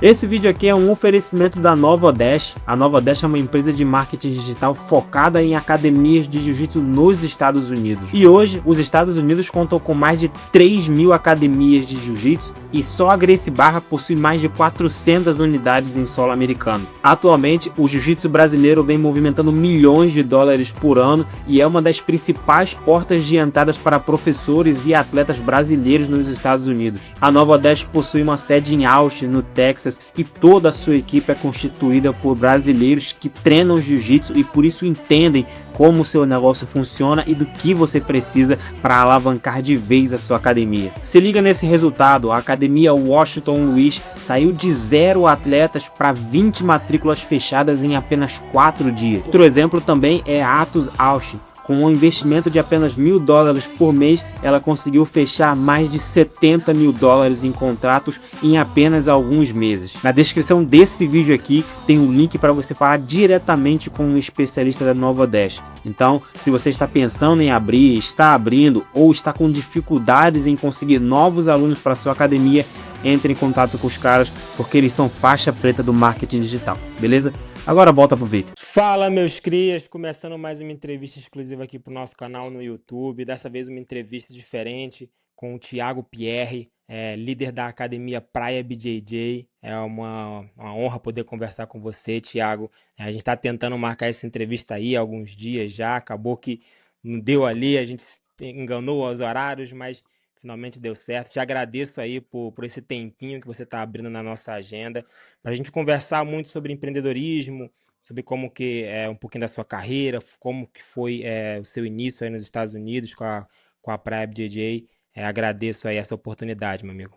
Esse vídeo aqui é um oferecimento da Nova Dash. A Nova Dash é uma empresa de marketing digital focada em academias de jiu-jitsu nos Estados Unidos. E hoje, os Estados Unidos contam com mais de 3.000 academias de jiu-jitsu e só a Gracie Barra possui mais de 400 unidades em solo americano. Atualmente, o jiu-jitsu brasileiro vem movimentando milhões de dólares por ano e é uma das principais portas de entradas para professores e atletas brasileiros nos Estados Unidos. A Nova Dash possui uma sede em Austin, no Texas, e toda a sua equipe é constituída por brasileiros que treinam jiu-jitsu e por isso entendem como o seu negócio funciona e do que você precisa para alavancar de vez a sua academia. Se liga nesse resultado: a academia Washington Luiz saiu de 0 atletas para 20 matrículas fechadas em apenas 4 dias. Outro exemplo também é a Atos Austin. Com um investimento de apenas $1.000 por mês, ela conseguiu fechar mais de $70.000 em contratos em apenas alguns meses. Na descrição desse vídeo aqui tem um link para você falar diretamente com um especialista da Nova Dash. Então, se você está pensando em abrir, está abrindo ou está com dificuldades em conseguir novos alunos para sua academia, entre em contato com os caras, porque eles são faixa preta do marketing digital, beleza? Agora volta pro vídeo. Fala, meus crias, começando mais uma entrevista exclusiva aqui pro nosso canal no YouTube. Dessa vez uma entrevista diferente com o Thiago Pierre, líder da Academia Praia BJJ. É uma honra poder conversar com você, Thiago. A gente está tentando marcar essa entrevista aí há alguns dias já, acabou que não deu ali, a gente enganou os horários, mas finalmente deu certo. Te agradeço aí por esse tempinho que você está abrindo na nossa agenda para a gente conversar muito sobre empreendedorismo, sobre como que é um pouquinho da sua carreira, como que foi o seu início aí nos Estados Unidos com a Praia BJJ. Agradeço aí essa oportunidade, meu amigo.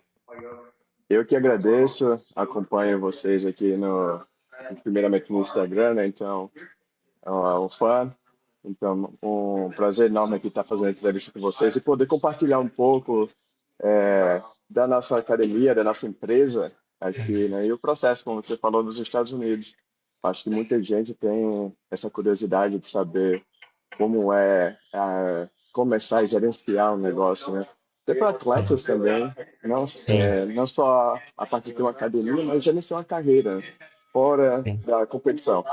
Eu que agradeço, acompanho vocês aqui primeiramente no Instagram, né? Então, é um fã. Então, um prazer enorme aqui estar fazendo a entrevista com vocês e poder compartilhar um pouco da nossa academia, da nossa empresa aqui, né? E o processo, como você falou, nos Estados Unidos. Acho que muita gente tem essa curiosidade de saber como começar a gerenciar um negócio, né? Até para Sim, atletas também, não, sim, não só a parte de ter uma academia, mas gerenciar uma carreira fora sim. da competição.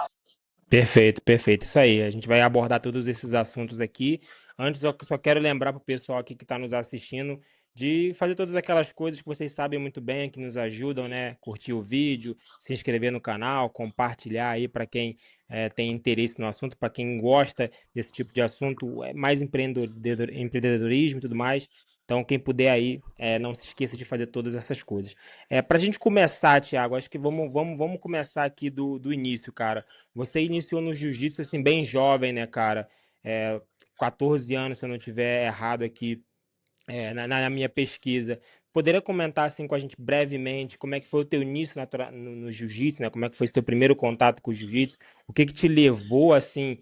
Perfeito, perfeito. Isso aí. A gente vai abordar todos esses assuntos aqui. Antes, eu só quero lembrar para o pessoal aqui que está nos assistindo de fazer todas aquelas coisas que vocês sabem muito bem, que nos ajudam, né? Curtir o vídeo, se inscrever no canal, compartilhar aí para quem tem interesse no assunto, para quem gosta desse tipo de assunto, mais empreendedorismo e tudo mais. Então, quem puder aí, não se esqueça de fazer todas essas coisas. Para a gente começar, Thiago, acho que vamos começar aqui do início, cara. Você iniciou no jiu-jitsu assim bem jovem, né, cara? É, 14 anos, se eu não tiver errado aqui, na minha pesquisa. Poderia comentar assim com a gente brevemente como é que foi o teu início no jiu-jitsu, né? Como é que foi o teu primeiro contato com o jiu-jitsu? O que que te levou assim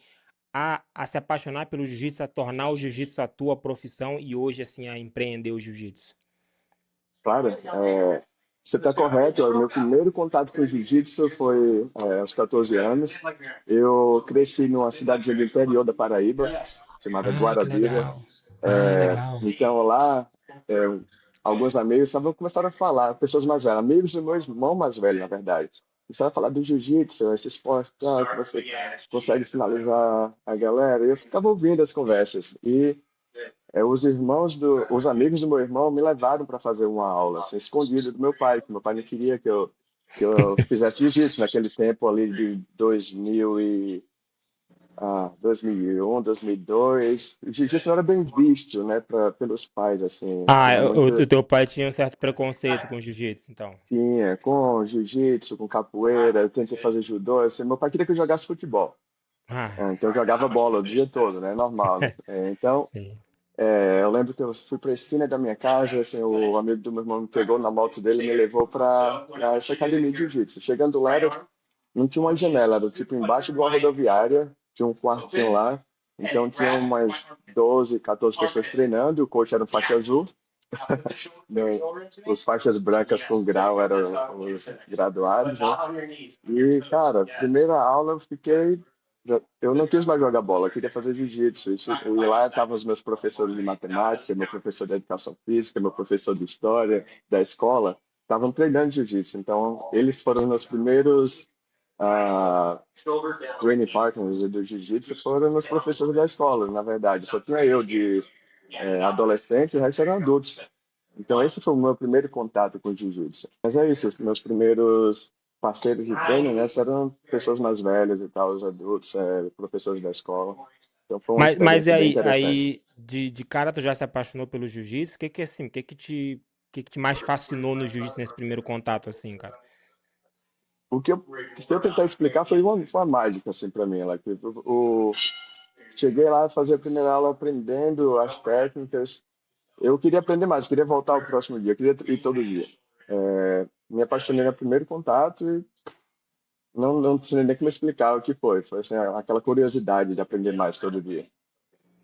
a se apaixonar pelo jiu-jitsu, a tornar o jiu-jitsu a tua profissão e hoje assim a empreender o jiu-jitsu? Claro, você está correto. O meu primeiro contato com o jiu-jitsu foi aos 14 anos. Eu cresci numa cidadezinha do interior da Paraíba, chamada Ah, que Guarabira. legal. Ah, legal. Então lá, é, alguns amigos começaram a falar, pessoas mais velhas, amigos do meu irmão mais velho, na verdade. Começaram a falar do jiu-jitsu, esse esporte, que você consegue finalizar a galera. E eu ficava ouvindo as conversas. E os amigos do meu irmão me levaram para fazer uma aula, assim, escondida do meu pai, que meu pai não queria que eu fizesse jiu-jitsu naquele tempo ali de 2001, 2002. O jiu-jitsu não era bem visto, né, pelos pais, assim. Ah, Tinha o muito, teu pai tinha um certo preconceito com jiu-jitsu, então. tinha com jiu-jitsu, com capoeira, eu tentei fazer judô, assim, meu pai queria que eu jogasse futebol. Ah, Então eu jogava bola o dia todo, né, normal, né? Então, sim. eu lembro que eu fui para a esquina da minha casa, assim, o amigo do meu irmão me pegou na moto dele e me levou para essa academia de jiu-jitsu. Chegando lá, não tinha uma janela, era tipo embaixo de uma rodoviária, tinha um quartinho lá, então tinha umas 12, 14 pessoas treinando, e o coach era um faixa azul, né, os faixas brancas com grau eram os graduados, né? E, cara, primeira aula eu não quis mais jogar bola, eu queria fazer jiu-jitsu. E lá estavam os meus professores de matemática, meu professor de educação física, meu professor de história da escola. estavam treinando jiu-jitsu. Então, eles foram meus primeiros ah, training partners do jiu-jitsu, foram meus professores da escola, na verdade. Só tinha eu de adolescente, e o resto eram adultos. Então, esse foi o meu primeiro contato com o jiu-jitsu. Mas é isso, os meus primeiros parceiros de treino, né, eram pessoas mais velhas e tal, os adultos, professores da escola. Então, foi uma Mas e experiência bem aí, interessante. de cara tu já se apaixonou pelo jiu-jitsu? O que que te mais fascinou no jiu-jitsu nesse primeiro contato, assim, cara? Se eu tentar explicar, foi uma mágica, assim, para mim. Lá, que cheguei lá a fazer a primeira aula aprendendo as técnicas. Eu queria aprender mais, queria voltar ao próximo dia, queria ir todo dia. Me apaixonei no primeiro contato e não sei nem como explicar o que foi. Foi assim, aquela curiosidade de aprender mais todo dia.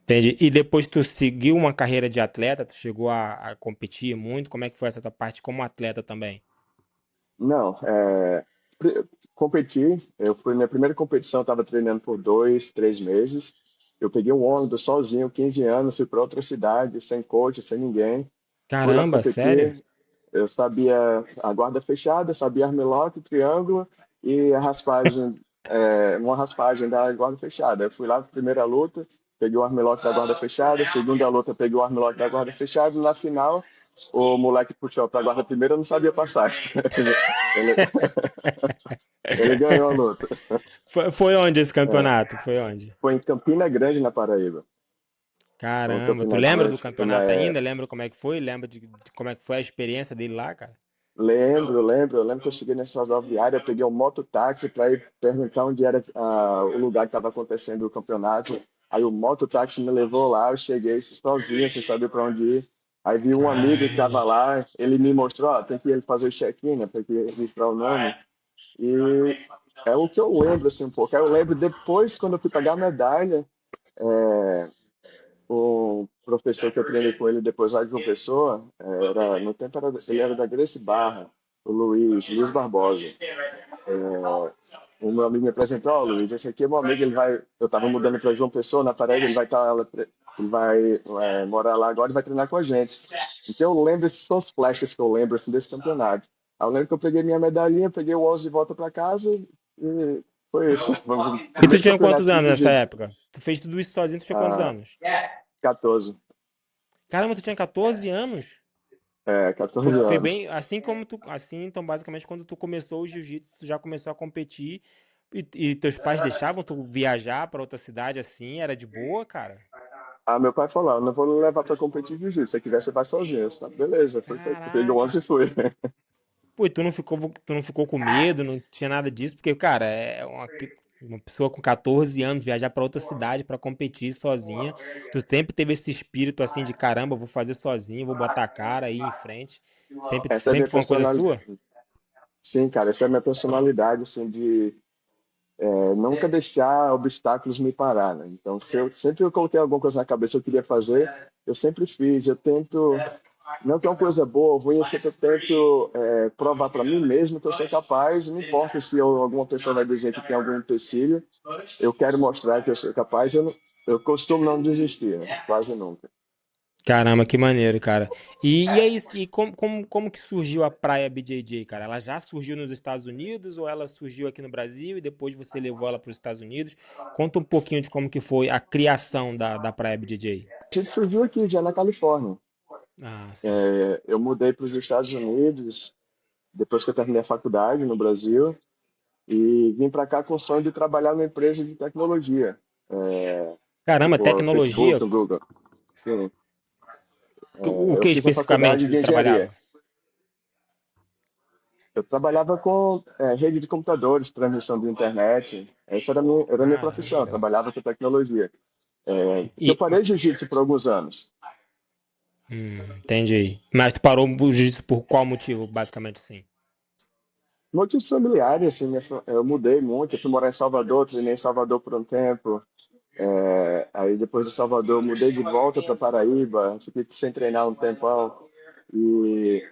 Entendi. E depois tu seguiu uma carreira de atleta, tu chegou a competir muito, como é que foi essa tua parte como atleta também? Não, pri- competi. Eu fui minha primeira competição, estava treinando por 2, 3 meses. Eu peguei um ônibus sozinho, 15 anos, fui para outra cidade, sem coach, sem ninguém. Fui lá Caramba, sério? competir. Eu sabia a guarda fechada, sabia armlock, triângulo e a raspagem, uma raspagem da guarda fechada. Eu fui lá, primeira luta, peguei o armlock da guarda fechada, segunda luta, peguei o armlock da guarda fechada, e na final, o moleque puxou para a guarda primeira, eu não sabia passar. Ele, ele ganhou a luta. Foi onde esse É, campeonato? Foi onde? foi em Campina Grande, na Paraíba. Foi um Caramba, tu lembra do campeonato. campeonato ainda? Lembra como é que foi? Lembra de como é que foi a experiência dele lá, cara? Eu lembro que eu cheguei nessa rodoviária, eu peguei um mototáxi para ir perguntar onde era o lugar que estava acontecendo o campeonato. Aí o mototáxi me levou lá, eu cheguei sozinho, sem saber para onde ir. Aí vi um amigo que estava Caramba. lá, ele me mostrou, ó, tem que ir fazer o check-in, né, tem que registrar o nome. E é o que eu lembro, assim, um pouco. Aí eu lembro depois, quando eu fui pegar a medalha, o professor que eu treinei com ele depois lá de uma pessoa, no tempo ele era da Grace Barra, o Luiz Barbosa. O meu amigo me apresentou, ó, Luiz, esse aqui é meu amigo, eu estava mudando para João Pessoa, na parede, ele vai morar lá agora e vai treinar com a gente. Então eu lembro, esses são os flashes que eu lembro assim, desse campeonato. Aí eu lembro que eu peguei minha medalhinha, peguei o osso de volta para casa e foi isso. Foi o E tu primeiro tinha quantos campeonato de anos nessa jiu-jitsu. época? Tu fez tudo isso sozinho, tu tinha quantos Ah, anos? 14. Caramba, tu tinha 14 anos? 14 Foi anos. bem assim como tu, assim, então basicamente quando tu começou o jiu-jitsu, tu já começou a competir e teus pais deixavam tu viajar pra outra cidade assim, era de boa, cara? Ah, meu pai falou, não vou levar para competir jiu-jitsu, se você quiser você vai sozinho. Eu disse, "Tá, beleza, peguei o ônibus Caraca. e fui." Pô, e tu não ficou com medo, não tinha nada disso, porque, cara, uma pessoa com 14 anos viajar pra outra cidade pra competir sozinha, tu sempre teve esse espírito assim de caramba, vou fazer sozinho, vou botar a cara aí em frente. Essa é a minha Sempre foi uma coisa personalidade. sua? Sim, cara, essa é a minha personalidade, assim, de nunca deixar obstáculos me parar, né? Então, se eu sempre eu coloquei alguma coisa na cabeça que eu queria fazer, eu sempre fiz. Eu tento, não que é uma coisa boa ou ruim, eu sempre tento provar para mim mesmo que eu sou capaz. Não importa se alguma pessoa vai dizer que tem algum empecilho, eu quero mostrar que eu sou capaz. Eu costumo não desistir, né? Quase nunca. Caramba, que maneiro, cara. E aí, e como que surgiu a Praia BJJ, cara? Ela já surgiu nos Estados Unidos ou ela surgiu aqui no Brasil e depois você levou ela para os Estados Unidos? Conta um pouquinho de como que foi a criação da Praia BJJ. A gente surgiu aqui, já na Califórnia. Ah, sim. Eu mudei para os Estados Unidos depois que eu terminei a faculdade no Brasil e vim para cá com o sonho de trabalhar numa empresa de tecnologia, Caramba, tipo o tecnologia? Facebook, o Google. Sim, O eu que fiz a especificamente faculdade tu de engenharia. trabalhava? Eu trabalhava com rede de computadores, transmissão de internet. Essa era a minha profissão, eu Caramba. trabalhava com tecnologia. Porque eu E, parei jiu-jitsu por alguns anos. entendi. Mas tu parou o jiu-jitsu por qual motivo, basicamente, sim? Motivos familiares, assim, eu mudei muito, eu fui morar em Salvador, treinei em Salvador por um tempo. Aí depois de Salvador eu mudei de volta para Paraíba, fiquei sem treinar um tempão. E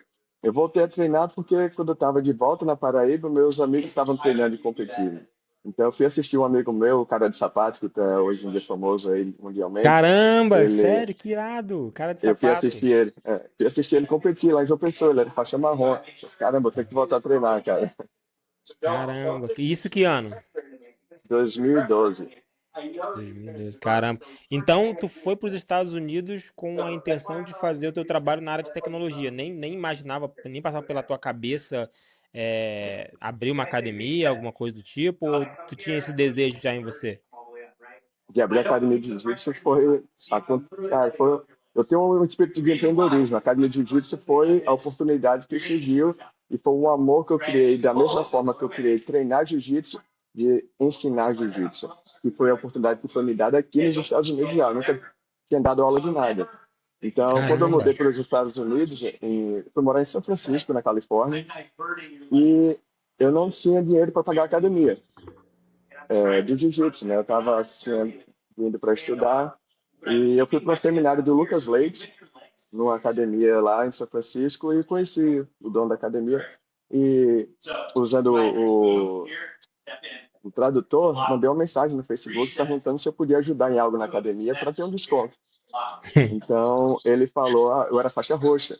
eu voltei a treinar porque quando eu estava de volta na Paraíba, meus amigos estavam treinando e competindo. Então eu fui assistir um amigo meu, o cara de sapato, que tá hoje em dia famoso aí mundialmente. Caramba, Ele, sério, que irado. Cara de eu sapato. fui assistir ele competir lá em João Pessoa, ele era faixa marrom. Caramba, eu tenho que voltar a treinar, cara. Caramba, isso que ano? 2012. 2012, caramba. Então, tu foi para os Estados Unidos com a intenção de fazer o teu trabalho na área de tecnologia. Nem imaginava, nem passava pela tua cabeça abrir uma academia, alguma coisa do tipo, ou tu tinha esse desejo já em você? De abrir a academia de jiu-jitsu cara, eu tenho um espírito de empreendedorismo. A academia de jiu-jitsu foi a oportunidade que surgiu e foi um amor que eu criei, da mesma forma que eu criei treinar jiu-jitsu, de ensinar jiu-jitsu. E foi a oportunidade que foi me dada aqui nos Estados Unidos já. Eu nunca tinha dado aula de nada. Então, quando eu mudei Caramba. para os Estados Unidos, fui morar em São Francisco, na Califórnia, e eu não tinha dinheiro para pagar a academia de jiu-jitsu, né? Eu estava assim, indo para estudar e eu fui para o seminário do Lucas Leite, numa academia lá em São Francisco, e conheci o dono da academia. E usando o tradutor, mandei uma mensagem no Facebook perguntando se eu podia ajudar em algo na academia para ter um desconto. Então ele falou, eu era faixa roxa.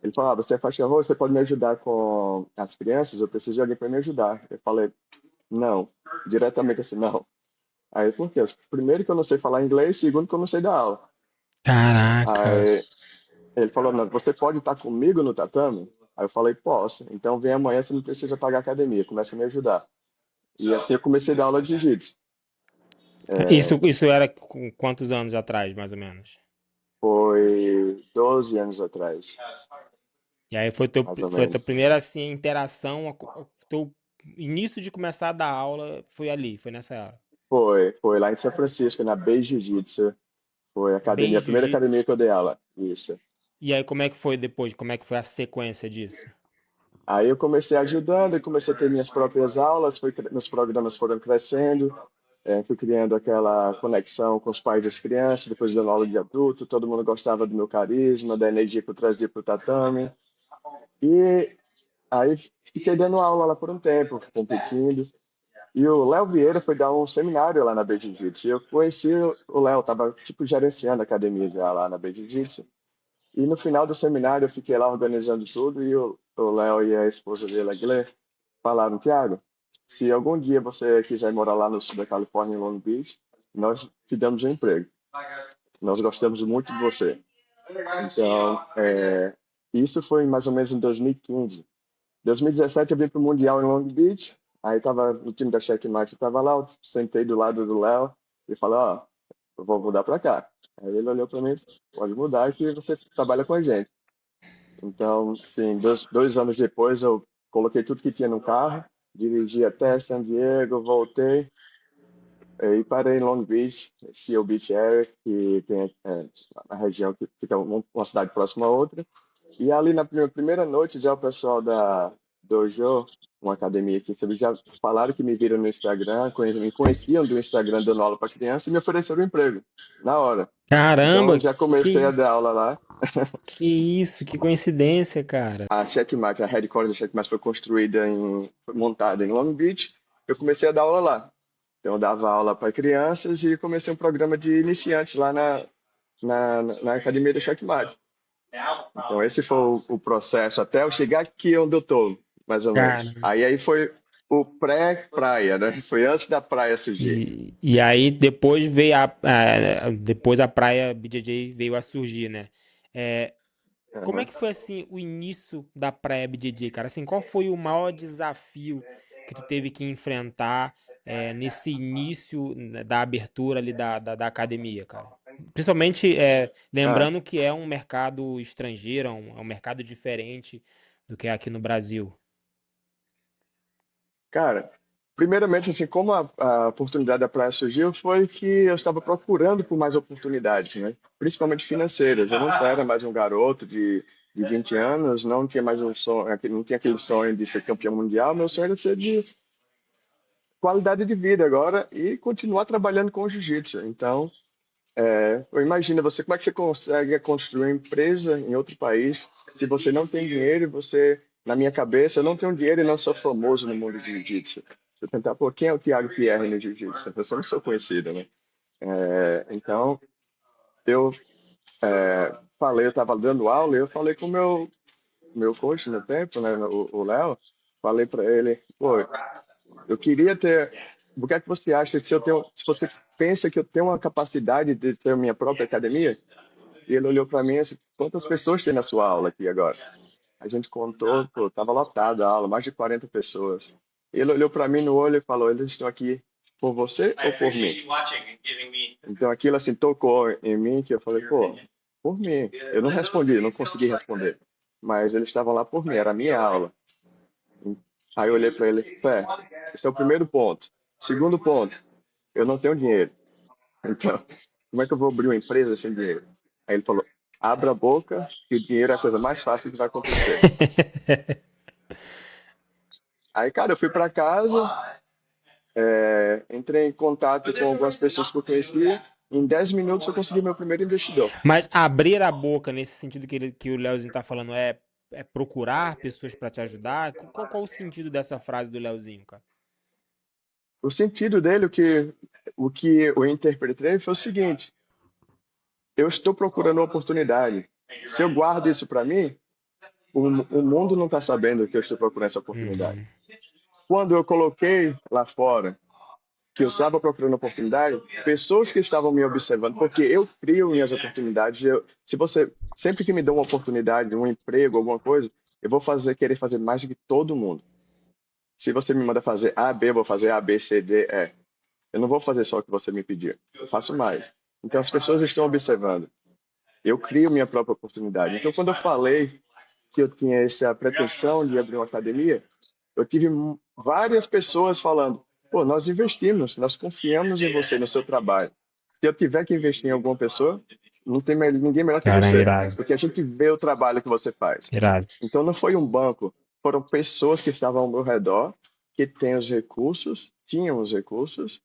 Ele falou, você é faixa roxa, você pode me ajudar com as crianças? Eu preciso de alguém para me ajudar. Eu falei, não, diretamente assim, não. Aí por quê? Primeiro que eu não sei falar inglês, segundo que eu não sei dar aula. Caraca. Aí ele falou, não, você pode estar comigo no tatame? Aí eu falei, posso. Então vem amanhã, você não precisa pagar academia, começa a me ajudar. E assim eu comecei a dar aula de jiu-jitsu. Isso era com quantos anos atrás, mais ou menos? Foi 12 anos atrás, E aí mais ou foi a tua menos. primeira assim, interação, teu início de começar a dar aula foi ali, foi nessa hora. Foi lá em São Francisco, na Bay Jiu-Jitsu. Foi a academia, Bem a primeira jiu-jitsu. academia que eu dei aula. Isso. E aí como é que foi depois? Como é que foi a sequência disso? Aí eu comecei ajudando, e comecei a ter minhas próprias aulas, meus programas foram crescendo, fui criando aquela conexão com os pais das crianças, depois dando aula de adulto, todo mundo gostava do meu carisma, da energia que eu trazia para o tatame. E aí fiquei dando aula lá por um tempo, competindo. E o Léo Vieira foi dar um seminário lá na Beijing Jiu-Jitsu. E eu conheci o Léo, tava tipo gerenciando a academia já lá na Beijing Jiu-Jitsu. E no final do seminário eu fiquei lá organizando tudo e o Léo e a esposa dele, a Glenn, falaram, Thiago, se algum dia você quiser morar lá no sul da Califórnia, em Long Beach, nós te damos um emprego. Nós gostamos muito de você. Então, isso foi mais ou menos em 2015. Em 2017 eu vim para o Mundial em Long Beach, aí estava no time da Checkmate, eu estava lá, eu sentei do lado do Léo e falei, ó, eu vou mudar para cá. Aí ele olhou para mim e disse, pode mudar que você trabalha com a gente. Então, sim, dois anos depois eu coloquei tudo que tinha no carro, dirigi até San Diego, voltei e parei em Long Beach, Seal Beach Area, que tem a região que fica uma cidade próxima a outra. E ali na primeira noite já o pessoal da Dojo, uma academia aqui, sabe, já falaram que me viram no Instagram, me conheciam do Instagram dando aula para criança e me ofereceram um emprego na hora. Então Caramba, eu já comecei a dar aula lá. que isso, que coincidência, cara. A Checkmate, a headquarters da Checkmate foi montada em Long Beach. Eu comecei a dar aula lá. Então eu dava aula para crianças e comecei um programa de iniciantes lá na academia da Checkmate. Então esse foi o processo até eu chegar aqui onde eu tô, mais ou Cara, menos. Aí foi o pré-praia, né? Foi antes da praia surgir. e aí depois veio depois a praia BJJ veio a surgir, né? É, como é Aham. que foi assim o início da praia BJJ, cara? Assim, qual foi o maior desafio que tu teve que enfrentar nesse início, né, da abertura ali da academia, cara? Principalmente Ah, lembrando que é um mercado estrangeiro, é um mercado diferente do que é aqui no Brasil. cara, primeiramente, assim, como a oportunidade da praia surgiu, foi que eu estava procurando por mais oportunidades, né? Principalmente financeiras. Eu não era mais um garoto de 20 anos, não tinha mais um sonho, não tinha aquele sonho de ser campeão mundial. Meu sonho era ser de qualidade de vida agora e continuar trabalhando com o jiu-jitsu. Então, imagina você, como é que você consegue construir uma empresa em outro país se você não tem dinheiro e você, na minha cabeça, eu não tenho dinheiro e não sou famoso no mundo de jiu-jitsu. Você tentar, pô, quem é o Thiago Pierre no jiu-jitsu? Você não sou conhecido, né? Então, eu falei, eu estava dando aula e eu falei com o meu coach no tempo, né, o Léo, falei para ele, pô, eu queria ter. O que é que você acha se você pensa que eu tenho uma capacidade de ter minha própria academia? E ele olhou para mim e disse, quantas pessoas tem na sua aula aqui agora? A gente contou, pô, tava lotada a aula, mais de 40 pessoas. Ele olhou para mim no olho e falou, eles estão aqui por você ou por mim? Então aquilo assim tocou em mim que eu falei, pô, por mim. Eu não respondi, não consegui responder. Mas eles estavam lá por mim, era a minha aula. Aí eu olhei para ele, esse é o primeiro ponto. Segundo ponto, eu não tenho dinheiro. Então, como é que eu vou abrir uma empresa sem dinheiro? Aí ele falou, abra a boca que o dinheiro é a coisa mais fácil que vai acontecer. Aí, cara, eu fui para casa, entrei em contato com algumas pessoas que eu conhecia. Em 10 minutos eu consegui meu primeiro investidor. Mas abrir a boca nesse sentido que o Leozinho tá falando é procurar pessoas para te ajudar? Qual o sentido dessa frase do Leozinho, cara? O sentido dele, o que eu interpretei foi o seguinte: eu estou procurando uma oportunidade. Se eu guardo isso para mim, o mundo não está sabendo que eu estou procurando essa oportunidade. Uhum. Quando eu coloquei lá fora que eu estava procurando oportunidade, pessoas que estavam me observando, porque eu crio minhas oportunidades. Se você sempre que me dá uma oportunidade, um emprego, alguma coisa, eu vou querer fazer mais do que todo mundo. Se você me manda fazer A, B, eu vou fazer A, B, C, D, E. Eu não vou fazer só o que você me pedir. Eu faço mais. Então as pessoas estão observando. Eu crio minha própria oportunidade. Então quando eu falei que eu tinha essa pretensão de abrir uma academia, eu tive várias pessoas falando: pô, nós investimos, nós confiamos em você, no seu trabalho. Se eu tiver que investir em alguma pessoa, não tem ninguém melhor que Caramba, você, irado. porque a gente vê o trabalho que você faz. Irado. Então não foi um banco, foram pessoas que estavam ao meu redor, que têm os recursos, tinham os recursos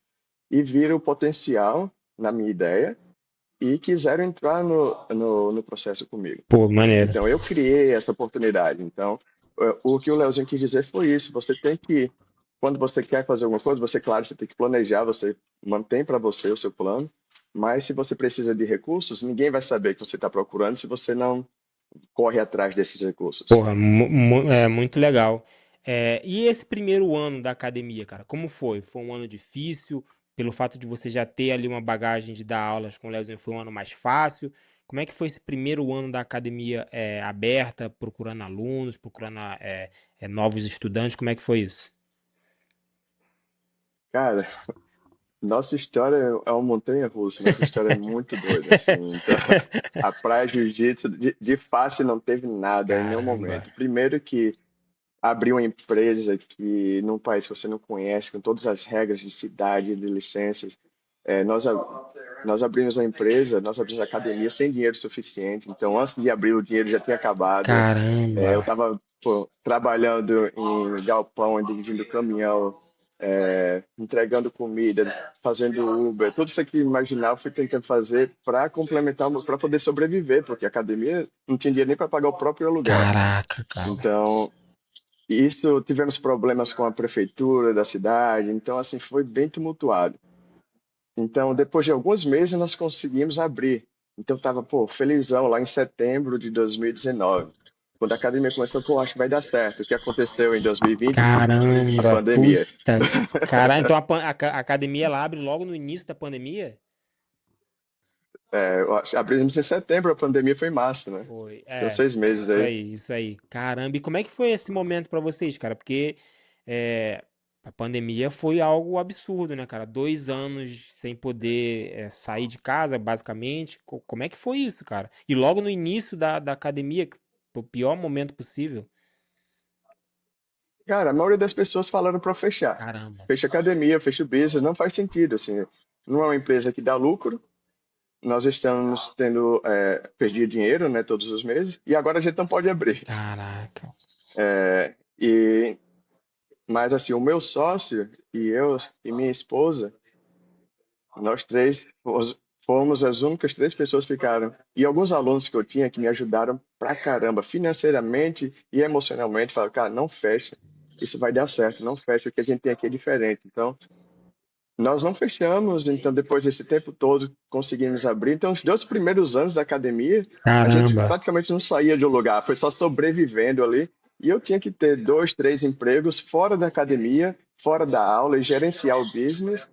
e viram o potencial na minha ideia e quiseram entrar no processo comigo. Pô, maneiro. Então, eu criei essa oportunidade. Então, o que o Leozinho quis dizer foi isso. Você tem que, quando você quer fazer alguma coisa, claro, você tem que planejar, você mantém para você o seu plano, mas se você precisa de recursos, ninguém vai saber que você está procurando se você não corre atrás desses recursos. Porra, muito legal. E esse primeiro ano da academia, cara, como foi? Foi um ano difícil? Pelo fato de você já ter ali uma bagagem de dar aulas com o Leozinho, foi um ano mais fácil? Como é que foi esse primeiro ano da academia aberta, procurando alunos, procurando novos estudantes? Como é que foi isso? Cara, nossa história é uma montanha-russa, nossa história é muito doida, assim. Então, a praia jiu-jitsu, de fácil não teve nada em nenhum Caramba. momento. Primeiro que abrir uma empresa aqui num país que você não conhece, com todas as regras de cidade, de licenças. Nós abrimos a empresa, nós abrimos a academia sem dinheiro suficiente. Então, antes de abrir, o dinheiro já tinha acabado. Eu Caramba. estava trabalhando em galpão, dirigindo caminhão, entregando comida, fazendo Uber, tudo isso que imaginava, eu fui tentando fazer para complementar, para poder sobreviver, porque a academia não tinha dinheiro nem para pagar o próprio aluguel. Caraca, cara. Então, isso tivemos problemas com a prefeitura da cidade, então assim foi bem tumultuado. Então, depois de alguns meses nós conseguimos abrir. Então tava, pô, felizão lá em setembro de 2019. Quando a academia começou, pô, acho que vai dar certo. O que aconteceu em 2020? A Caramba, pandemia. puta. Caralho, então a academia ela abre logo no início da pandemia? Abrimos em setembro, a pandemia foi em março, né? Foi, Então 6 meses isso aí. aí, isso aí. Caramba, e como é que foi esse momento pra vocês, cara? Porque é, a pandemia foi algo absurdo, né, cara? 2 anos sem poder sair de casa, basicamente. Como é que foi isso, cara? E logo no início da academia, o pior momento possível. Cara, a maioria das pessoas falaram para fechar. Caramba. Fecha a academia, fecha o business, não faz sentido, assim. Não é uma empresa que dá lucro, nós estamos tendo perdido dinheiro, né, todos os meses, e agora a gente não pode abrir. Caraca. E, mas assim, o meu sócio e eu e minha esposa, nós três fomos as únicas três pessoas que ficaram. E alguns alunos que eu tinha que me ajudaram pra caramba, financeiramente e emocionalmente, falaram, cara, não fecha. isso vai dar certo, não fecha, o que a gente tem aqui é diferente. Então, nós não fechamos, então depois desse tempo todo conseguimos abrir. Então, os 2 primeiros anos da academia, a gente Caramba. praticamente não saía de um lugar, foi só sobrevivendo ali. E eu tinha que ter 2, 3 empregos fora da academia, fora da aula e gerenciar o business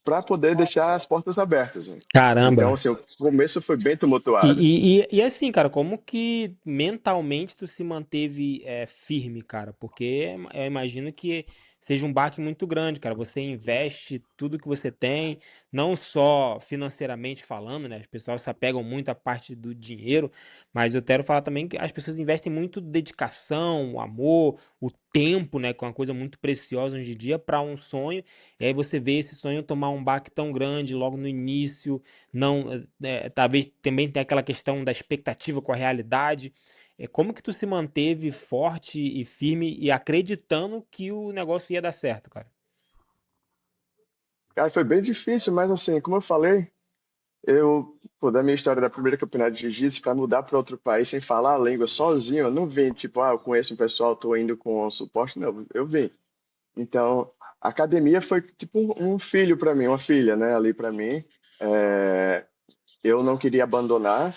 para poder deixar as portas abertas, né? Então, Caramba. assim, o começo foi bem tumultuado. E assim, cara, como que mentalmente tu se manteve firme, cara? Porque eu imagino que seja um baque muito grande, cara. Você investe tudo que você tem, não só financeiramente falando, né? As pessoas se apegam muito à parte do dinheiro, mas eu quero falar também que as pessoas investem muito dedicação, amor, o tempo, né? Que é uma coisa muito preciosa hoje em dia para um sonho. E aí você vê esse sonho tomar um baque tão grande logo no início, não, talvez também tem aquela questão da expectativa com a realidade. Como que tu se manteve forte e firme e acreditando que o negócio ia dar certo, cara? Cara, foi bem difícil, mas assim, como eu falei, pô, da minha história da primeira campeonato de jiu-jitsu para mudar para outro país sem falar a língua sozinho, eu não vim, tipo, eu conheço um pessoal, tô indo com o suporte, não, eu vim. Então, a academia foi tipo um filho para mim, uma filha, né, ali para mim. É, eu não queria abandonar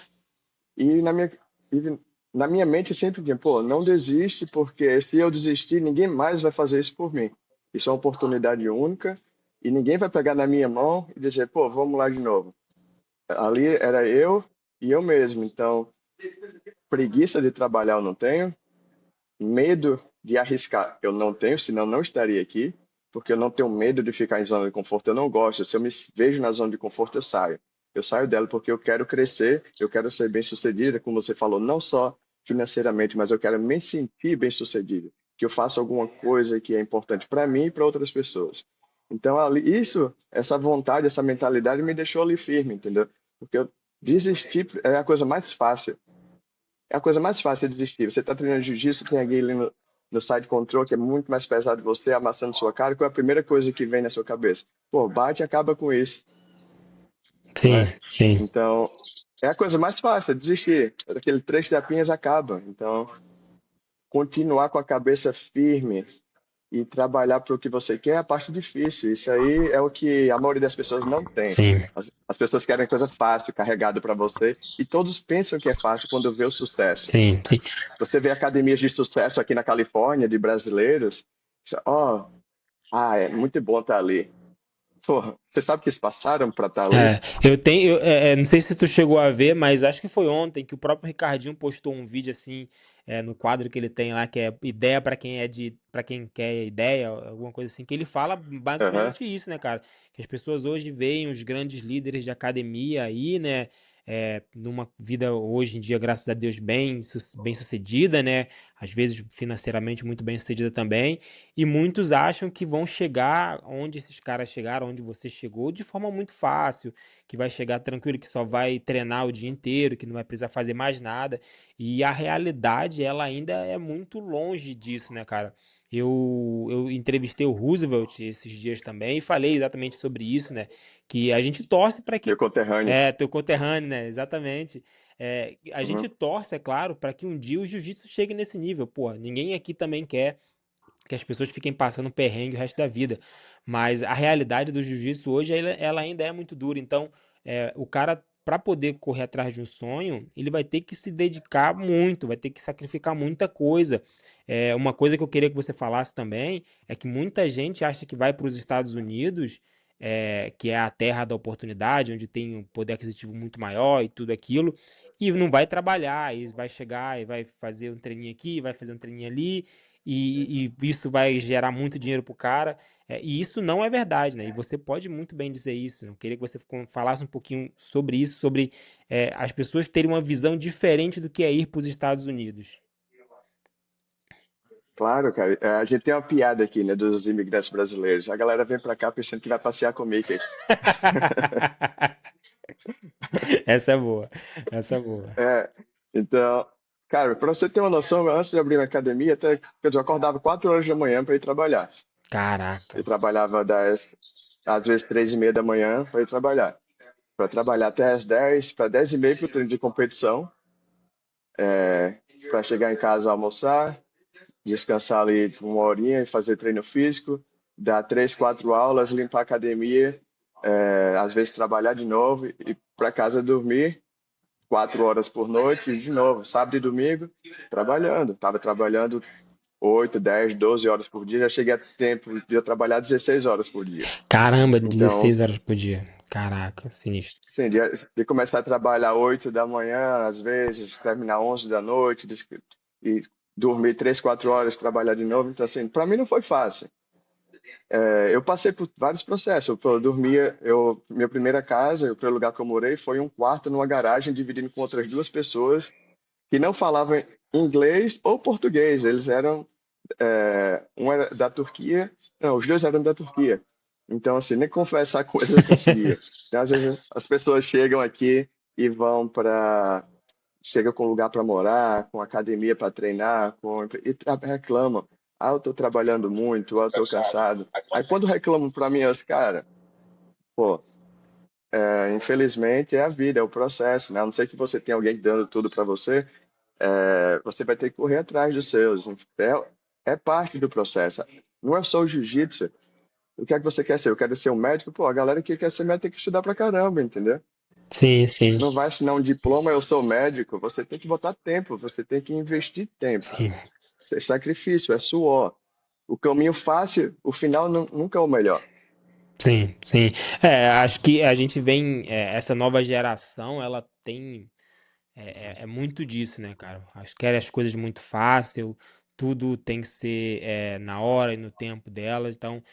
e e na minha mente sempre vinha, pô, não desiste, porque se eu desistir, ninguém mais vai fazer isso por mim. Isso é uma oportunidade única e ninguém vai pegar na minha mão e dizer, pô, vamos lá de novo. Ali era eu e eu mesmo, então preguiça de trabalhar eu não tenho, medo de arriscar eu não tenho, senão não estaria aqui, porque eu não tenho medo de ficar em zona de conforto, eu não gosto. Se eu me vejo na zona de conforto, eu saio. Eu saio dela porque eu quero crescer, eu quero ser bem-sucedida, como você falou, não só financeiramente, mas eu quero me sentir bem-sucedido, que eu faça alguma coisa que é importante para mim e para outras pessoas. Então, essa vontade, essa mentalidade me deixou ali firme, entendeu? Porque eu desistir é a coisa mais fácil. É a coisa mais fácil de desistir. Você está treinando jiu-jitsu, tem alguém ali no side control que é muito mais pesado que você, amassando sua cara, qual é a primeira coisa que vem na sua cabeça? Pô, bate e acaba com isso, não Sim, é? sim, Então, é a coisa mais fácil, é desistir. Aquele 3 tapinhas acaba. Então, continuar com a cabeça firme e trabalhar para o que você quer é a parte difícil. Isso aí é o que a maioria das pessoas não tem. sim, As pessoas querem coisa fácil, carregada para você, e todos pensam que é fácil quando vê o sucesso. sim, sim. Você vê academias de sucesso aqui na Califórnia, de brasileiros, ó, é muito bom estar ali. Porra, você sabe que eles passaram para estar ali? Eu tenho, não sei se tu chegou a ver, mas acho que foi ontem que o próprio Ricardinho postou um vídeo assim, no quadro que ele tem lá, que é ideia para quem para quem quer ideia, alguma coisa assim, que ele fala Aham. basicamente isso, né, cara? Que as pessoas hoje veem os grandes líderes de academia aí, né, numa vida hoje em dia, graças a Deus, bem sucedida, né? Às vezes financeiramente muito bem sucedida também. E muitos acham que vão chegar onde esses caras chegaram, onde você chegou, de forma muito fácil, que vai chegar tranquilo, que só vai treinar o dia inteiro, que não vai precisar fazer mais nada. E a realidade, ela ainda é muito longe disso, né, cara? Eu entrevistei o Roosevelt esses dias também e falei exatamente sobre isso, né? Que a gente torce para Meu que. conterrâneo. É, teu conterrâneo, né? Exatamente. A gente Uhum. torce, é claro, para que um dia o jiu-jitsu chegue nesse nível. Pô, ninguém aqui também quer que as pessoas fiquem passando perrengue o resto da vida. Mas a realidade do jiu-jitsu hoje, ela ainda é muito dura. Então, o cara, para poder correr atrás de um sonho, ele vai ter que se dedicar muito, vai ter que sacrificar muita coisa. Uma coisa que eu queria que você falasse também é que muita gente acha que vai para os Estados Unidos, que é a terra da oportunidade, onde tem um poder aquisitivo muito maior e tudo aquilo, e não vai trabalhar, e vai chegar e vai fazer um treininho aqui, vai fazer um treininho ali, e isso vai gerar muito dinheiro pro cara. E isso não é verdade, né? E você pode muito bem dizer isso. Eu queria que você falasse um pouquinho sobre isso, sobre as pessoas terem uma visão diferente do que é ir para os Estados Unidos. Claro, cara. A gente tem uma piada aqui, né, dos imigrantes brasileiros. A galera vem para cá pensando que vai passear com o Mickey. Essa é boa. Essa é boa. É, então, cara, para você ter uma noção, antes de abrir a academia, até, quer dizer, eu acordava 4 horas da manhã para ir trabalhar. Eu Caraca. trabalhava às vezes 3:30 da manhã para ir trabalhar. Para trabalhar até às 10, para 10:30 para o treino de competição, para chegar em casa almoçar, descansar ali uma horinha e fazer treino físico, dar 3, 4 aulas, limpar a academia, às vezes trabalhar de novo e para casa dormir 4 horas por noite e de novo, sábado e domingo, trabalhando. Estava trabalhando 8, 10, 12 horas por dia, já cheguei a tempo de eu trabalhar 16 horas por dia. Caramba, Então, 16 horas por dia. Caraca, sinistro. sim, de começar a trabalhar 8 da manhã, às vezes, terminar 11 da noite, e dormir 3, 4 horas, trabalhar de novo. Então, assim, para mim não foi fácil. Eu passei por vários processos. Eu dormia, minha primeira casa, o primeiro lugar que eu morei foi um quarto numa garagem, dividindo com outras 2 pessoas que não falavam inglês ou português. Eles eram, um era da Turquia, não, os dois eram da Turquia. Então, assim, nem conversar com eles eu conseguia. Então, às vezes as pessoas chegam aqui e chegam com lugar para morar, com academia para treinar, reclamam. Ah, eu tô trabalhando muito, ah, eu tô cansado. Aí quando reclamam para mim, eu, cara, pô, infelizmente é a vida, é o processo, né? A não ser que você tenha alguém dando tudo para você, você vai ter que correr atrás dos seus. É parte do processo. Não é só o jiu-jitsu. O que é que você quer ser? Eu quero ser um médico? Pô, a galera que quer ser médico tem que estudar pra caramba, entendeu? Sim, sim, Não vai assinar um diploma, eu sou médico. Você tem que botar tempo, você tem que investir tempo. sim. É sacrifício, é suor. O caminho fácil, o final nunca é o melhor. Sim, sim. Acho que a gente vem, essa nova geração, ela tem é muito disso, né, cara? Acho que querem as coisas muito fácil, tudo tem que ser na hora e no tempo delas. Então,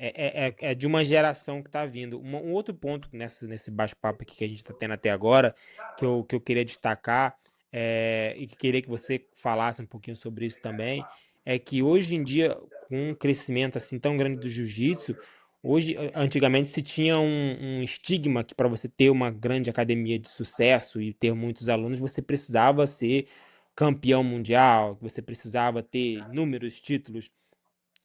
é de uma geração que tá vindo. Um outro ponto nesse bate-papo aqui que a gente tá tendo até agora, que eu queria destacar, e que queria que você falasse um pouquinho sobre isso também, é que hoje em dia, com um crescimento assim tão grande do jiu-jitsu, hoje, antigamente se tinha um estigma que para você ter uma grande academia de sucesso e ter muitos alunos, você precisava ser campeão mundial, que você precisava ter inúmeros títulos.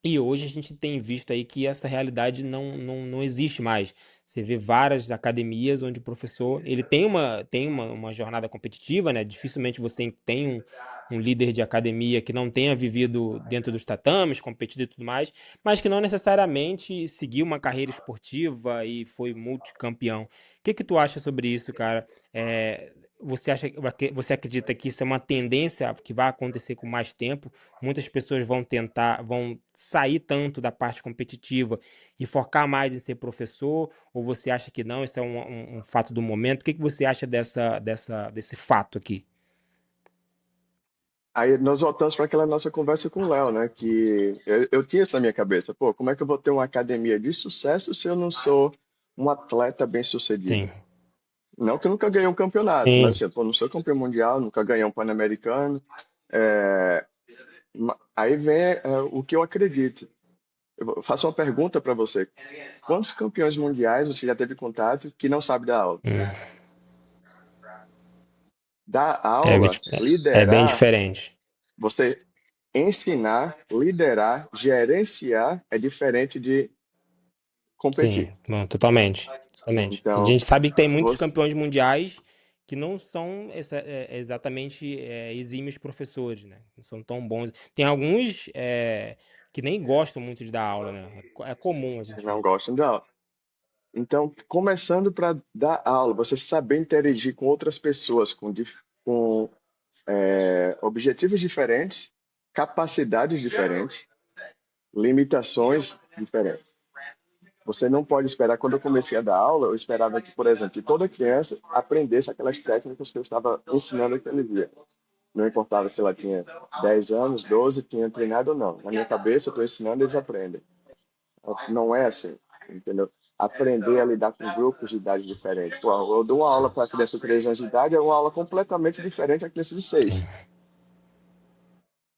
E hoje a gente tem visto aí que essa realidade não existe mais. Você vê várias academias onde o professor ele tem uma jornada competitiva, né? Dificilmente você tem um líder de academia que não tenha vivido dentro dos tatames, competido e tudo mais, mas que não necessariamente seguiu uma carreira esportiva e foi multicampeão. O que que tu acha sobre isso, cara? Você acredita que isso é uma tendência que vai acontecer com mais tempo? Muitas pessoas vão sair tanto da parte competitiva e focar mais em ser professor, ou você acha que não, isso é um fato do momento? O que que você acha desse fato aqui? Aí nós voltamos para aquela nossa conversa com o Léo, né? Que eu tinha isso na minha cabeça. Pô, como é que eu vou ter uma academia de sucesso se eu não sou um atleta bem-sucedido? Sim, Não que eu nunca ganhei um campeonato, mas sim, assim, pô, não sou campeão mundial, nunca ganhei um Pan-Americano. É, aí vem o que eu acredito. Eu faço uma pergunta para você. Quantos campeões mundiais você já teve contato que não sabe dar aula? hum, Dar é, aula, é bem liderar, diferente. você ensinar, liderar, gerenciar é diferente de competir. Sim, bom, totalmente, totalmente. A Então, gente sabe que tem muitos você campeões mundiais que não são exatamente exímios professores, né? Não são tão bons. Tem alguns que nem gostam muito de dar aula, né? É comum a gente não ver. gostam de dar aula. Então, começando para dar aula, você saber interagir com outras pessoas, com objetivos diferentes, capacidades diferentes, limitações diferentes. Você não pode esperar. Quando eu comecei a dar aula, eu esperava que, por exemplo, que toda criança aprendesse aquelas técnicas que eu estava ensinando aquele dia. Não importava se ela tinha 10 anos, 12, tinha treinado ou não. Na minha cabeça, eu estou ensinando, eles aprendem. Não é assim, entendeu? Aprender a lidar com grupos de idade diferentes. Pô, eu dou uma aula para a criança de 3 anos de idade, é uma aula completamente diferente da criança de Sim, 6.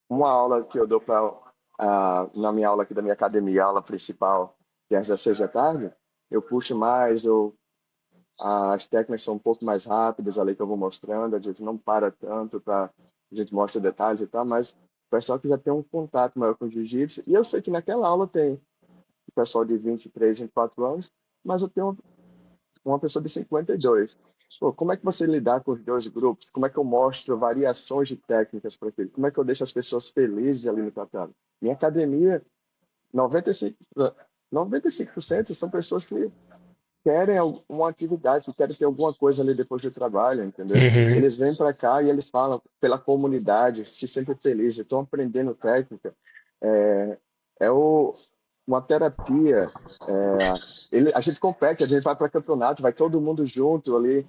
Uma aula que eu dou na minha aula aqui da minha academia, a aula principal, que é às 16 da tarde, eu puxo mais, as técnicas são um pouco mais rápidas ali que eu vou mostrando, a gente não para tanto para a gente mostra detalhes e tal, mas o pessoal que já tem um contato maior com o jiu-jitsu, e eu sei que naquela aula tem o pessoal de 23, 24 anos, mas eu tenho uma pessoa de 52. Pô, como é que você lidar com os dois grupos? Como é que eu mostro variações de técnicas para aquilo? Como é que eu deixo as pessoas felizes ali no tratado? Minha academia, 95% são pessoas que querem uma atividade, que querem ter alguma coisa ali depois do trabalho, entendeu? Uhum. Eles vêm para cá e eles falam pela comunidade, se sentem felizes, estão aprendendo técnica. É, é uma terapia. A gente compete, a gente vai para campeonato, vai todo mundo junto ali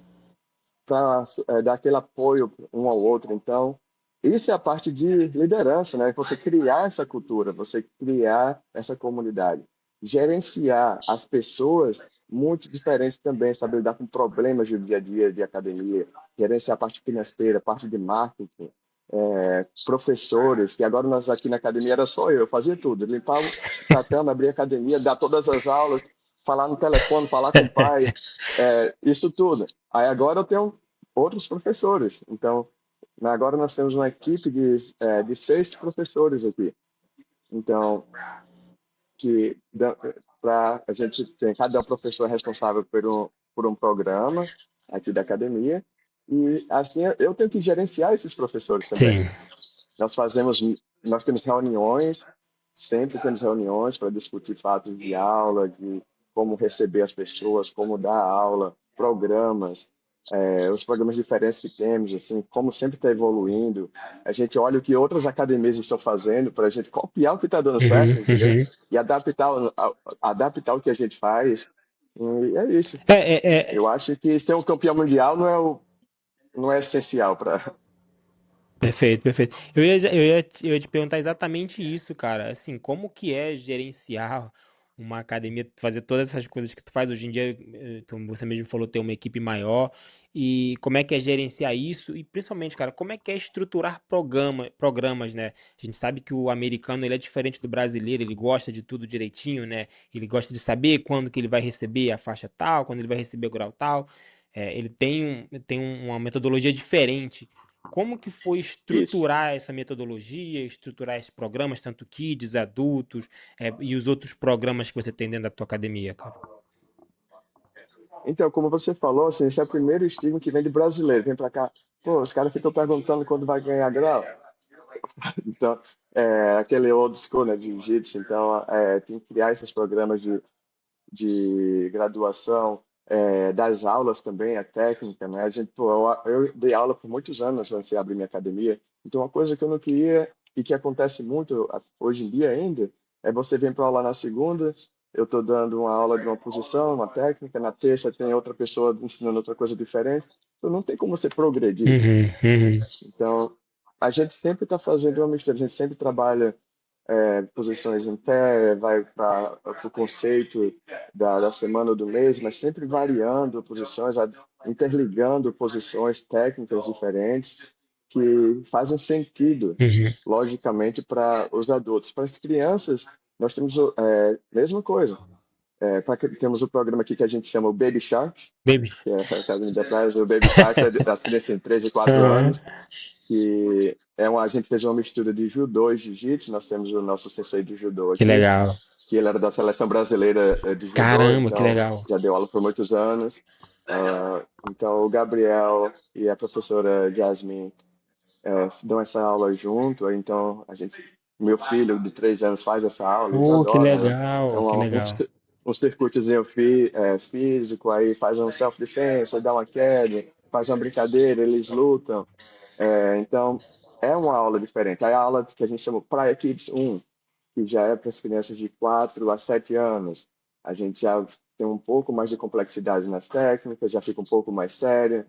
para dar aquele apoio um ao outro. Então, isso é a parte de liderança, né? Você criar essa cultura, você criar essa comunidade, gerenciar as pessoas muito diferente também, saber lidar com problemas do dia a dia de academia, gerenciar a parte financeira, a parte de marketing, professores, que agora nós aqui na academia era só eu fazia tudo, limpar o tatame, abrir a academia, dar todas as aulas, falar no telefone, falar com o pai, isso tudo. Aí agora eu tenho outros professores. Então, agora nós temos uma equipe de 6 professores aqui. Então, que para a gente tem cada professor é responsável por um programa aqui da academia e assim eu tenho que gerenciar esses professores também. Sim. Nós fazemos, nós temos reuniões, sempre temos reuniões para discutir fatos de aula, de como receber as pessoas, como dar aula, programas, os programas diferentes que temos, assim, como sempre está evoluindo. A gente olha o que outras academias estão fazendo para a gente copiar o que está dando Uhum, certo, entendeu? uhum. E adaptar o que a gente faz. E é isso. É, é, é, Eu acho que ser um campeão mundial não é essencial para. Perfeito, perfeito. Eu ia te perguntar exatamente isso, cara. Assim, como que é gerenciar uma academia, fazer todas essas coisas que tu faz hoje em dia, como você mesmo falou, ter uma equipe maior, e como é que é gerenciar isso, e principalmente, cara, como é que é estruturar programas, né? A gente sabe que o americano, ele é diferente do brasileiro, ele gosta de tudo direitinho, né? Ele gosta de saber quando que ele vai receber a faixa tal, quando ele vai receber o grau tal. Ele tem uma metodologia diferente. Como que foi Isso. estruturar essa metodologia, estruturar esses programas, tanto kids, adultos, e os outros programas que você tem dentro da tua academia, cara? Então, como você falou, assim, esse é o primeiro estigma que vem de brasileiro. Vem pra cá, pô, os caras ficam perguntando quando vai ganhar grau. Então, aquele old school, né, de jiu-jitsu. Então, tem que criar esses programas de graduação, das aulas também, a técnica, né? A gente, pô, eu dei aula por muitos anos antes de abrir minha academia. Então, uma coisa que eu não queria e que acontece muito hoje em dia ainda é você vir para aula na segunda, eu estou dando uma aula de uma posição, uma técnica, na terça tem outra pessoa ensinando outra coisa diferente. Então, não tem como você progredir. Uhum, uhum. Então, a gente sempre está fazendo uma mistura, a gente sempre trabalha posições em pé, vai para o conceito da semana ou do mês, mas sempre variando posições, interligando posições técnicas diferentes que fazem sentido, Uhum. logicamente, para os adultos. Para as crianças, nós temos mesma coisa. Temos o programa aqui que a gente chama o Baby Sharks, Baby. que é a Academia da Praia. O Baby Sharks é das crianças entre 3 e 4 Aham. anos, que a gente fez uma mistura de judô e jiu-jitsu. Nós temos o nosso sensei de judô Que aqui, legal. que ele era da seleção brasileira de judô, Caramba, que então legal. já deu aula por muitos anos. Então o Gabriel e a professora Jasmine dão essa aula junto, então meu filho de 3 anos faz essa aula, eles Que adoram. É legal, que legal. um circuitozinho físico, aí faz um self-defense, dá uma queda, faz uma brincadeira, eles lutam. Então, é uma aula diferente. Aí a aula que a gente chama Praia Kids 1, que já é para as crianças de 4 a 7 anos. A gente já tem um pouco mais de complexidade nas técnicas, já fica um pouco mais sério.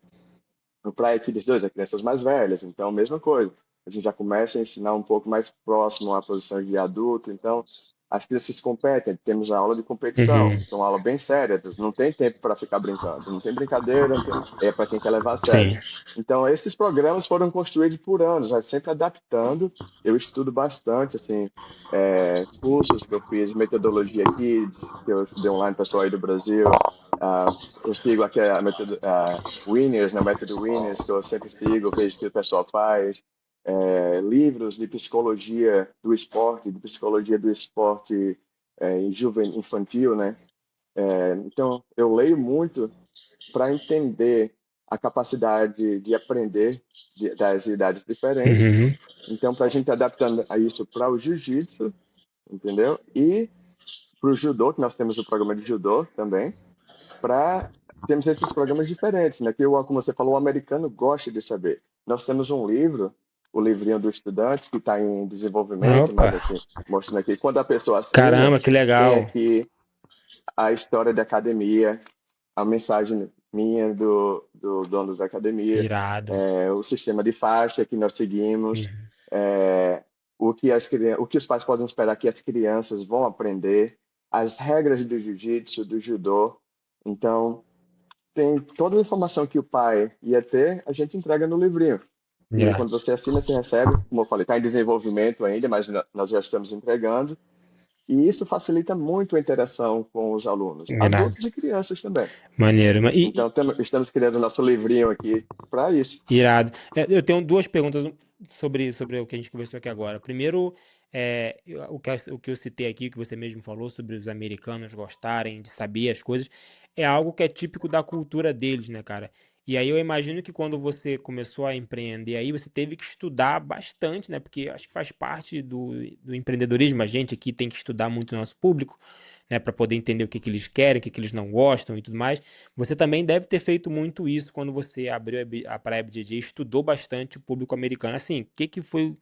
No Praia Kids 2, é crianças mais velhas, então, mesma coisa. A gente já começa a ensinar um pouco mais próximo à posição de adulto, então, as crianças competem, temos a aula de competição, Uhum. então, uma aula bem séria, não tem tempo para ficar brincando, não tem brincadeira, é para quem quer levar a sério. Sim. Então, esses programas foram construídos por anos, sempre adaptando. Eu estudo bastante, assim, cursos que eu fiz de metodologia Kids, que eu estudei online, pessoal aí do Brasil. Eu sigo aqui a método Winners, né, método Winners, que eu sempre sigo, vejo o que o pessoal faz. Livros de psicologia do esporte, infantil, né? Então, eu leio muito para entender a capacidade de aprender das idades diferentes. Uhum. Então, para a gente adaptando a isso para o jiu-jitsu, entendeu? E para o judô, que nós temos o programa de judô também, para temos esses programas diferentes, né? Que, como você falou, o americano gosta de saber. Nós temos um livro, o livrinho do estudante, que está em desenvolvimento, Opa, mas assim, mostrando aqui, quando a pessoa assina, caramba, que tem legal. aqui a história da academia, a mensagem minha do dono da academia, Irado. o sistema de faixa que nós seguimos, Uhum. é, o que os pais podem esperar que as crianças vão aprender, as regras do jiu-jitsu, do judô. Então, tem toda a informação que o pai ia ter, a gente entrega no livrinho. E Irado. quando você assina, você recebe, como eu falei, está em desenvolvimento ainda, mas nós já estamos entregando. E isso facilita muito a interação com os alunos, Irado. adultos e crianças também. Maneiro. Então, estamos criando nosso livrinho aqui para isso. Irado. Eu tenho duas perguntas sobre o que a gente conversou aqui agora. Primeiro, o que eu citei aqui, o que você mesmo falou sobre os americanos gostarem de saber as coisas, é algo que é típico da cultura deles, né, cara? E aí eu imagino que quando você começou a empreender aí, você teve que estudar bastante, né? Porque acho que faz parte do empreendedorismo. A gente aqui tem que estudar muito o nosso público, né? Para poder entender o que que eles querem, o que que eles não gostam e tudo mais. Você também deve ter feito muito isso quando você abriu a Praia BJJ, estudou bastante o público americano. Assim, o que que foi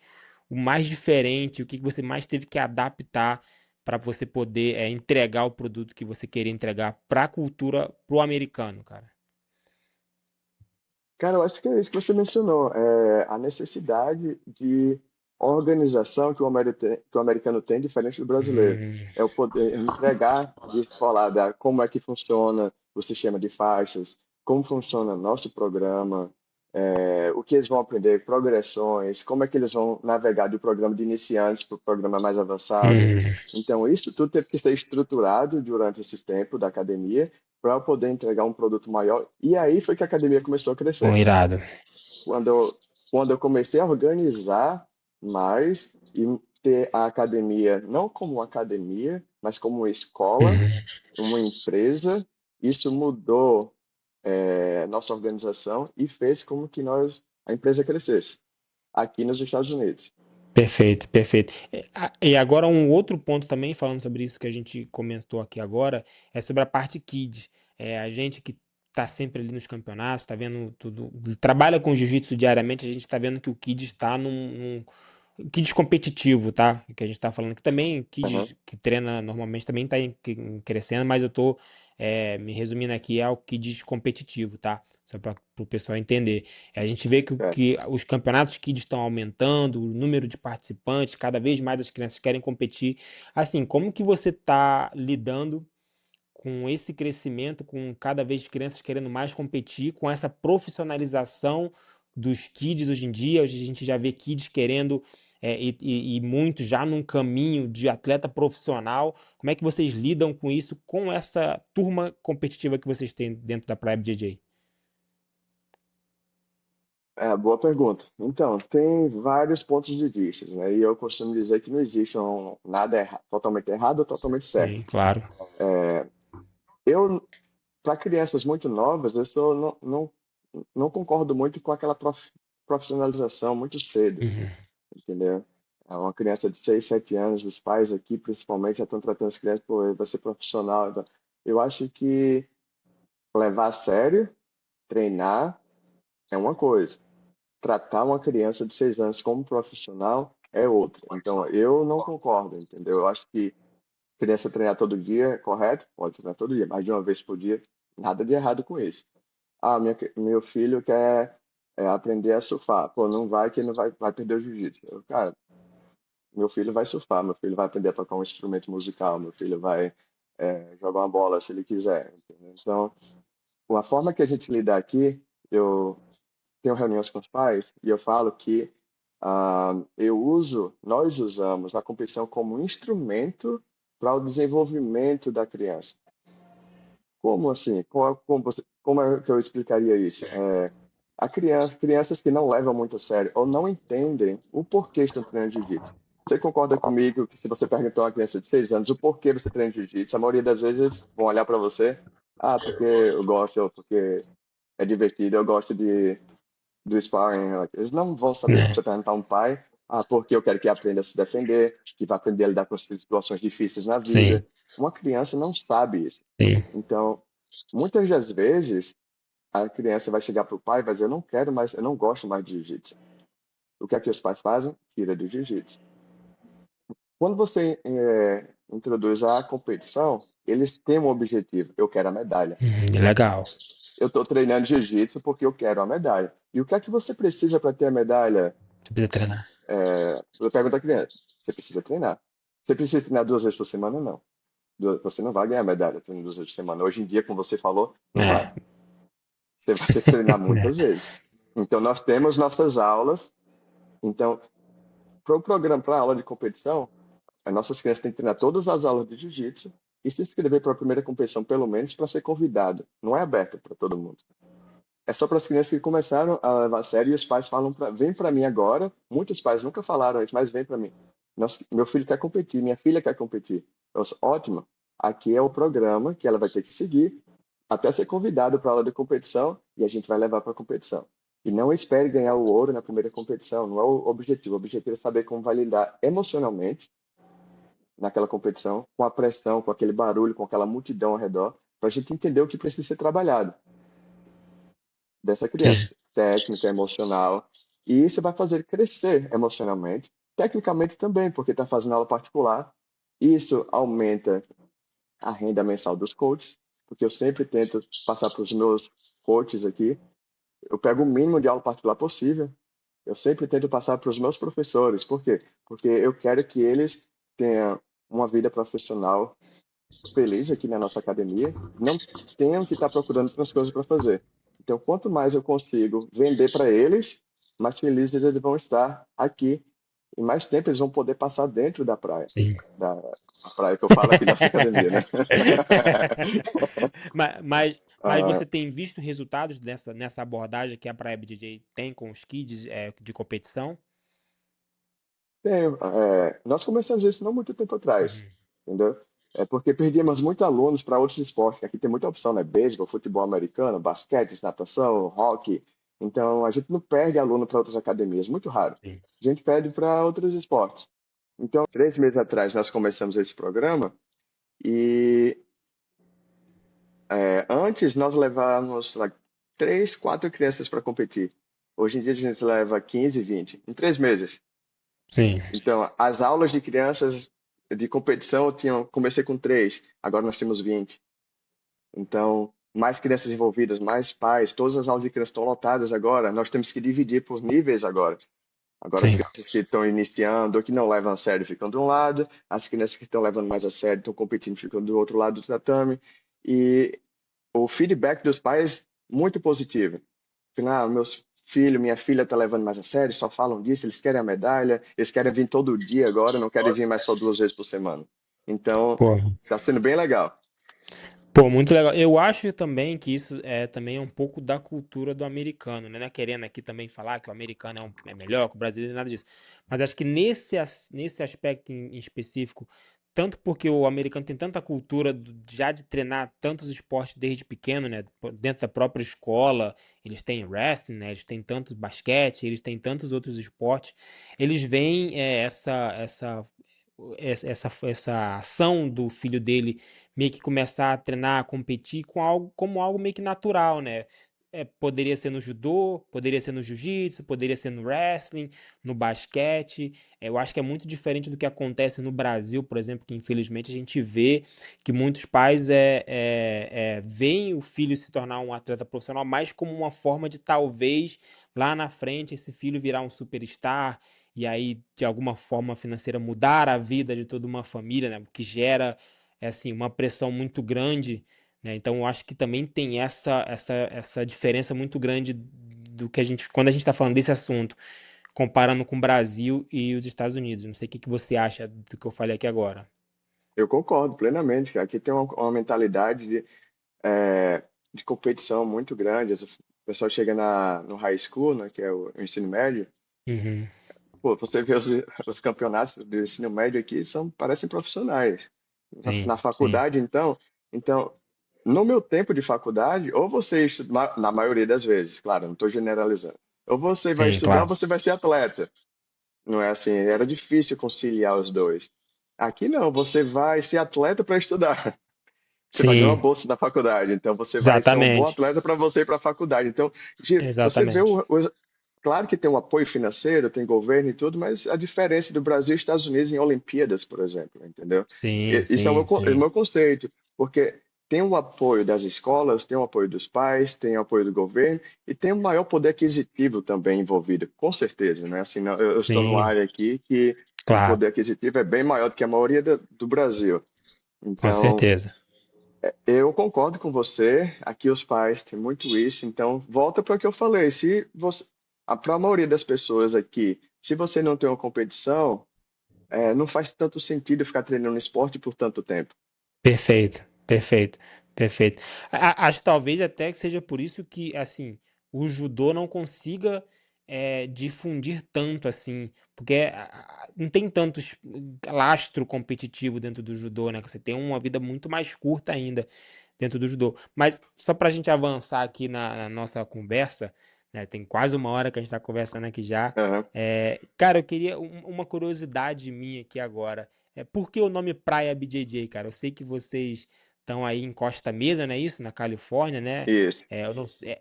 o mais diferente, o que que você mais teve que adaptar para você poder entregar o produto que você queria entregar para a cultura, pro americano, cara? Cara, eu acho que é isso que você mencionou, a necessidade de organização que que o americano tem, diferente do brasileiro. Hum, É o poder entregar, de falar como é que funciona o sistema de faixas, como funciona nosso programa, o que eles vão aprender, progressões, como é que eles vão navegar do programa de iniciantes para o programa mais avançado. hum, Então, isso tudo teve que ser estruturado durante esse tempo da academia para poder entregar um produto maior. E aí foi que a academia começou a bom, crescer. irado. Quando quando eu comecei a organizar mais e ter a academia não como uma academia, mas como uma escola, Uhum. uma empresa, isso mudou nossa organização e fez com que a empresa crescesse aqui nos Estados Unidos. Perfeito, perfeito. E agora um outro ponto também, falando sobre isso que a gente comentou aqui agora, é sobre a parte kids. A gente que tá sempre ali nos campeonatos, tá vendo tudo, trabalha com jiu-jitsu diariamente, a gente tá vendo que o kids está kids competitivo, tá? Que a gente tá falando que também Aham, kids que treina normalmente também tá crescendo, mas eu tô me resumindo aqui ao kids competitivo, tá? Só para o pessoal entender. A gente vê é. que os campeonatos kids estão aumentando, o número de participantes, cada vez mais as crianças querem competir. Assim, como que você está lidando com esse crescimento, com cada vez crianças querendo mais competir, com essa profissionalização dos kids hoje em dia? Hoje a gente já vê kids querendo e muitos já num caminho de atleta profissional. Como é que vocês lidam com isso, com essa turma competitiva que vocês têm dentro da Praia BJJ? Boa pergunta. Então, tem vários pontos de vista, né? E eu costumo dizer que não existe nada totalmente errado ou totalmente Sim, certo. claro. Eu, para crianças muito novas, não concordo muito com aquela profissionalização muito cedo, Uhum. entendeu? Uma criança de 6 7 anos, os pais aqui principalmente já estão tratando as crianças, pô, ele vai ser profissional. Então, eu acho que levar a sério, treinar é uma coisa. Tratar uma criança de 6 anos como profissional é outra. Então, eu não concordo, entendeu? Eu acho que criança treinar todo dia é correto? Pode treinar todo dia, mais de uma vez por dia, nada de errado com isso. Ah, meu filho quer aprender a surfar. Pô, não vai que ele não vai perder o jiu-jitsu. Cara, meu filho vai surfar, meu filho vai aprender a tocar um instrumento musical, meu filho vai jogar uma bola se ele quiser. Entendeu? Então, a forma que a gente lida aqui, eu tenho reuniões com os pais e eu falo que nós usamos a competição como instrumento para o desenvolvimento da criança. Como assim? Como é que eu explicaria isso? Crianças que não levam muito a sério ou não entendem o porquê estão treinando jiu-jitsu. Você concorda comigo que se você perguntar a uma criança de 6 anos o porquê você treina jiu-jitsu, a maioria das vezes eles vão olhar para você, porque eu gosto, ou porque é divertido. Eu gosto do sparring. Eles não vão saber se Né? você perguntar a um pai, porque eu quero que aprenda a se defender, que vai aprender a lidar com situações difíceis na Sim, vida. Uma criança não sabe isso. sim. Então, muitas das vezes, a criança vai chegar para o pai e vai dizer, eu não quero mais, eu não gosto mais de jiu-jitsu. O que é que os pais fazem? Tira do jiu-jitsu. Quando você introduz a competição, eles têm um objetivo. Eu quero a medalha. Legal. Eu estou treinando jiu-jitsu porque eu quero a medalha. E o que é que você precisa para ter a medalha? Você precisa treinar. Eu pergunto à criança, você precisa treinar. Você precisa treinar 2 vezes por semana? Não. Você não vai ganhar medalha treinando 2 vezes por semana. Hoje em dia, como você falou, não vai. É, Você vai ter que treinar né? muitas vezes. Então, nós temos nossas aulas. Então, para o programa, para a aula de competição, as nossas crianças têm que treinar todas as aulas de jiu-jitsu e se inscrever para a primeira competição, pelo menos, para ser convidado. Não é aberto para todo mundo. É só para as crianças que começaram a levar a sério e os pais falam vem para mim agora. Muitos pais nunca falaram isso, mas vem para mim. Meu filho quer competir, minha filha quer competir. Eu disse, ótimo. Aqui é o programa que ela vai ter que seguir até ser convidado para a aula de competição e a gente vai levar para a competição. E não espere ganhar o ouro na primeira competição, não é o objetivo. O objetivo é saber como vai lidar emocionalmente naquela competição, com a pressão, com aquele barulho, com aquela multidão ao redor, para a gente entender o que precisa ser trabalhado dessa Sim, criança, técnica, emocional, e isso vai fazer crescer emocionalmente, tecnicamente também, porque está fazendo aula particular, isso aumenta a renda mensal dos coaches, porque eu sempre tento passar para os meus coaches aqui, eu pego o mínimo de aula particular possível, eu sempre tento passar para os meus professores, por quê? Porque eu quero que eles tenham uma vida profissional feliz aqui na nossa academia, não tenham que estar procurando outras coisas para fazer. Então, quanto mais eu consigo vender para eles, mais felizes eles vão estar aqui e mais tempo eles vão poder passar dentro da praia. sim. Da praia que eu falo aqui, nossa academia, né? Mas Ah, você tem visto resultados nessa abordagem que a Praia BJJ tem com os kids de competição? nós começamos isso não muito tempo atrás, Uhum. entendeu? É porque perdíamos muitos alunos para outros esportes, que aqui tem muita opção, né? Beisebol, futebol americano, basquete, natação, hóquei. Então, a gente não perde aluno para outras academias, muito raro. Sim, A gente perde para outros esportes. Então, 3 meses atrás, nós começamos esse programa e antes nós levávamos lá, 3, 4 crianças para competir. Hoje em dia, a gente leva 15, 20, em 3 meses. sim, Então, as aulas de crianças de competição comecei com 3, agora nós temos 20. Então, mais crianças envolvidas, mais pais, todas as aulas de crianças estão lotadas agora. Nós temos que dividir por níveis agora. Agora, as sim. crianças que estão iniciando ou que não levam a sério ficam de um lado, as crianças que estão levando mais a sério, estão competindo, ficam do outro lado do tatame. E o feedback dos pais, muito positivo. Meus filhos, minha filha está levando mais a sério, só falam disso, eles querem a medalha, eles querem vir todo dia agora, não querem vir mais só 2 vezes por semana. Então, Pô, está sendo bem legal. pô, muito legal. Eu acho também que isso também é um pouco da cultura do americano, né? Não é querendo aqui também falar que o americano é melhor que o brasileiro, nada disso. Mas acho que nesse aspecto em específico, tanto porque o americano tem tanta cultura já de treinar tantos esportes desde pequeno, né? Dentro da própria escola, eles têm wrestling, né? Eles têm tantos basquete, eles têm tantos outros esportes. Eles veem essa ação do filho dele meio que começar a treinar, a competir como algo meio que natural, né? Poderia ser no judô, poderia ser no jiu-jitsu, poderia ser no wrestling, no basquete. Eu acho que é muito diferente do que acontece no Brasil, por exemplo, que infelizmente a gente vê que muitos pais veem o filho se tornar um atleta profissional mais como uma forma de talvez lá na frente esse filho virar um superstar e aí de alguma forma financeira mudar a vida de toda uma família, né? O que gera assim uma pressão muito grande, né? Então eu acho que também tem essa diferença muito grande do que a gente quando a gente está falando desse assunto, comparando com o Brasil e os Estados Unidos. Não sei o que que você acha do que eu falei aqui agora. Eu concordo plenamente. Aqui tem uma mentalidade de competição muito grande. O pessoal chega no high school, né, que é o ensino médio. Uhum. Pô, você vê os campeonatos do ensino médio aqui, parecem profissionais. Na Sim, sim. faculdade, então, No meu tempo de faculdade, ou você estuda, na maioria das vezes, claro, não estou generalizando, ou você vai Sim, estudar ou claro. você vai ser atleta. Não é assim, era difícil conciliar os dois. Aqui não, você vai ser atleta para estudar. Você vai ganhar uma Sim, bolsa na faculdade, então você vai ser um bom exatamente. atleta para você ir para a faculdade. Então, você vê Exatamente. claro que tem um apoio financeiro, tem governo e tudo, mas a diferença do Brasil e Estados Unidos em Olimpíadas, por exemplo, entendeu? Sim, Isso é sim, é o sim. meu conceito, porque tem o apoio das escolas, tem o apoio dos pais, tem o apoio do governo e tem um maior poder aquisitivo também envolvido, com certeza, né? Assim, eu estou numa Sim, área aqui que o claro, poder aquisitivo é bem maior do que a maioria do Brasil. com Então, certeza. eu concordo com você. Aqui os pais têm muito isso. Então, volta para o que eu falei. Se você, para a maioria das pessoas aqui, se você não tem uma competição, não faz tanto sentido ficar treinando esporte por tanto tempo. Perfeito, perfeito, perfeito. Acho que talvez até que seja por isso que, assim, o judô não consiga difundir tanto assim, porque não tem tantos lastro competitivo dentro do judô, né? Que você tem uma vida muito mais curta ainda dentro do judô. Mas só para a gente avançar aqui na nossa conversa, né? Tem quase uma hora que a gente está conversando aqui já. Aham. Cara, eu queria uma curiosidade minha aqui agora. Por que o nome Praia BJJ, cara? Eu sei que vocês estão aí em Costa Mesa, não é isso? Na Califórnia, né? Isso. Eu não sei,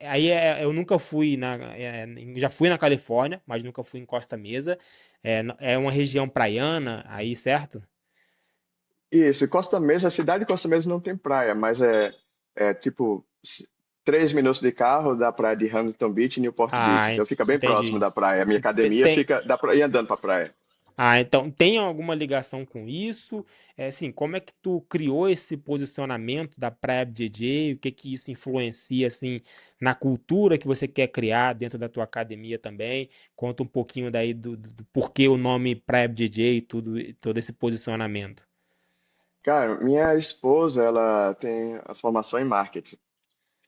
eu nunca fui já fui na Califórnia, mas nunca fui em Costa Mesa. É uma região praiana aí, certo? Isso. E Costa Mesa, a cidade de Costa Mesa não tem praia, mas é tipo 3 minutos de carro da praia de Huntington Beach e Newport Beach. Ah, Então fica bem próximo entendi. da praia. A minha Tem, academia tem- fica, dá pra ir andando pra praia. então tem alguma ligação com isso? Assim, como é que tu criou esse posicionamento da Praia BJJ? O que que isso influencia assim na cultura que você quer criar dentro da tua academia também? Conta um pouquinho daí do porquê o nome Praia BJJ e tudo, e todo esse posicionamento. Cara, minha esposa, ela tem a formação em marketing,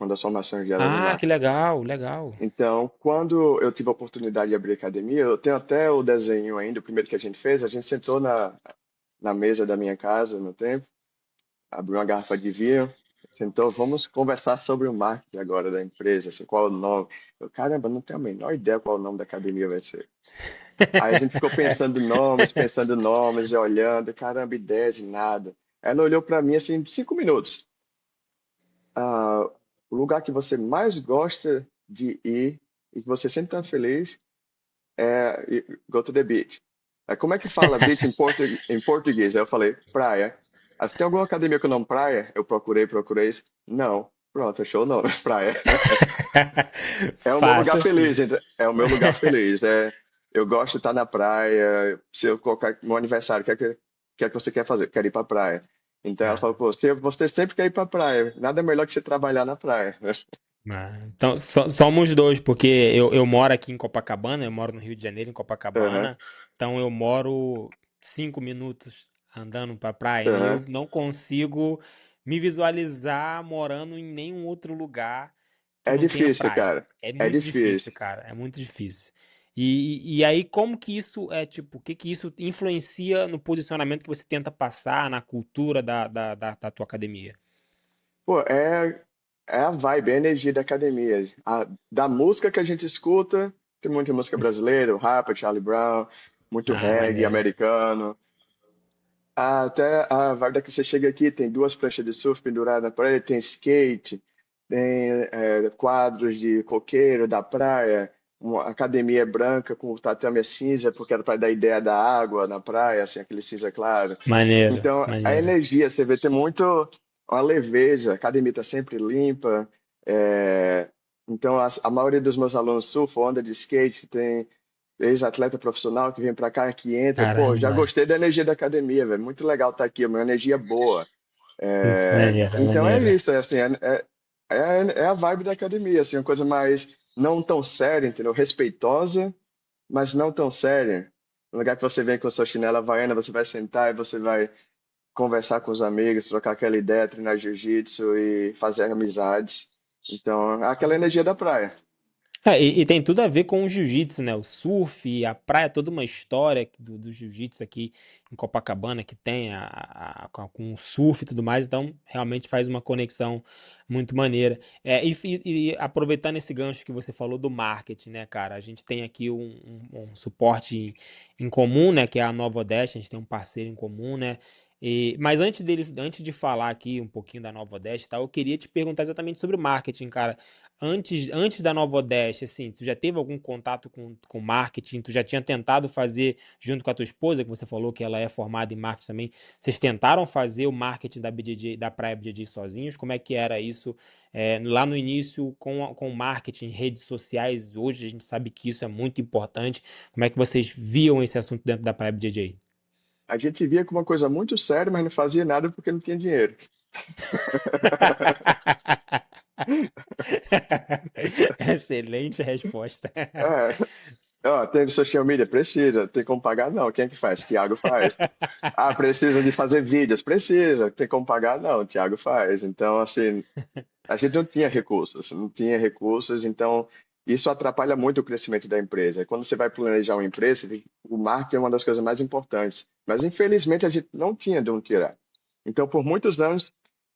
uma das formações dela em Ah, que marketing. legal, legal. Então, quando eu tive a oportunidade de abrir academia, eu tenho até o desenho ainda, o primeiro que a gente sentou na mesa da minha casa no tempo, abriu uma garrafa de vinho, sentou, vamos conversar sobre o marketing agora da empresa, assim, qual é o nome. Eu, caramba, não tenho a menor ideia qual o nome da academia vai ser. Aí a gente ficou pensando nomes, e olhando, caramba, ideias e nada. Ela olhou para mim assim, 5 minutos. Ah, o lugar que você mais gosta de ir e que você sempre está feliz go to the beach. Aí, como é que fala beach em português? Aí eu falei, praia. Aí, você tem alguma academia com o nome praia? Eu procurei. Não. Pronto, achou o nome, praia. É o meu lugar Fácil assim. feliz, é o meu lugar feliz. Eu gosto de estar na praia. Se eu colocar meu aniversário, o que é que você quer fazer? Quero ir pra praia. Então ela falou, Ah. pô, você sempre quer ir pra praia. Nada melhor que você trabalhar na praia. Então, somos dois, porque eu moro aqui em Copacabana, eu moro no Rio de Janeiro, em Aham, Copacabana, então eu moro 5 minutos andando pra praia e eu aham. não consigo me visualizar morando em nenhum outro lugar que É não tenha difícil, praia. cara. É É muito difícil, difícil. cara, é muito difícil. E aí, como que isso tipo, o que que isso influencia no posicionamento que você tenta passar, na cultura da tua academia? Pô, é a vibe, é a energia da academia. Da música que a gente escuta, tem muita música brasileira, o rap, Charlie Brown, muito Ah, reggae maneiro. americano. Até a vibe da que você chega aqui, tem duas pranchas de surf penduradas na parede, tem skate, tem quadros de coqueiro da praia, uma academia branca com o tatame cinza, porque era para dar ideia da água na praia, assim, aquele cinza claro. Maneiro, Então, a maneiro. energia, você vê, tem muito uma leveza, a academia está sempre limpa. é, então, a maioria dos meus alunos surfam, anda de skate, tem ex-atleta profissional que vem para cá, que entra. Pô, já Caramba. gostei da energia da academia, velho. Muito legal estar aqui, uma energia boa. Maneira, Então é maneira. isso, assim, é a vibe da academia, assim, uma coisa mais não tão séria, entendeu? Respeitosa, mas não tão séria. No lugar que você vem com a sua chinela havaiana, você vai sentar e você vai conversar com os amigos, trocar aquela ideia, treinar jiu-jitsu e fazer amizades. Então, é aquela energia da praia. E tem tudo a ver com o jiu-jitsu, né? O surf, a praia, toda uma história do jiu-jitsu aqui em Copacabana que tem com o surf e tudo mais, então realmente faz uma conexão muito maneira. E aproveitando esse gancho que você falou do marketing, né, cara? A gente tem aqui um suporte em comum, né? Que é a Nova Odessa, a gente tem um parceiro em comum, né? Mas antes de falar aqui um pouquinho da Nova Odessa, e tal, eu queria te perguntar exatamente sobre marketing, cara. Antes da Nova Odessa, assim, tu já teve algum contato com marketing? Tu já tinha tentado fazer junto com a tua esposa, que você falou que ela é formada em marketing também. Vocês tentaram fazer o marketing da BJJ, da Praia BJJ sozinhos? Como é que era isso lá no início com marketing, redes sociais? Hoje a gente sabe que isso é muito importante. Como é que vocês viam esse assunto dentro da Praia BJJ? A gente via como uma coisa muito séria, mas não fazia nada porque não tinha dinheiro. Excelente resposta. É, ó, tem social media? Precisa. Tem como pagar? Não. Quem é que faz? Thiago faz. Ah, precisa de fazer vídeos? Precisa. Tem como pagar? Não. Thiago faz. Então, assim, a gente não tinha recursos, não tinha recursos, então isso atrapalha muito o crescimento da empresa. Quando você vai planejar uma empresa, o marketing é uma das coisas mais importantes. Mas infelizmente a gente não tinha de onde tirar. Então, por muitos anos,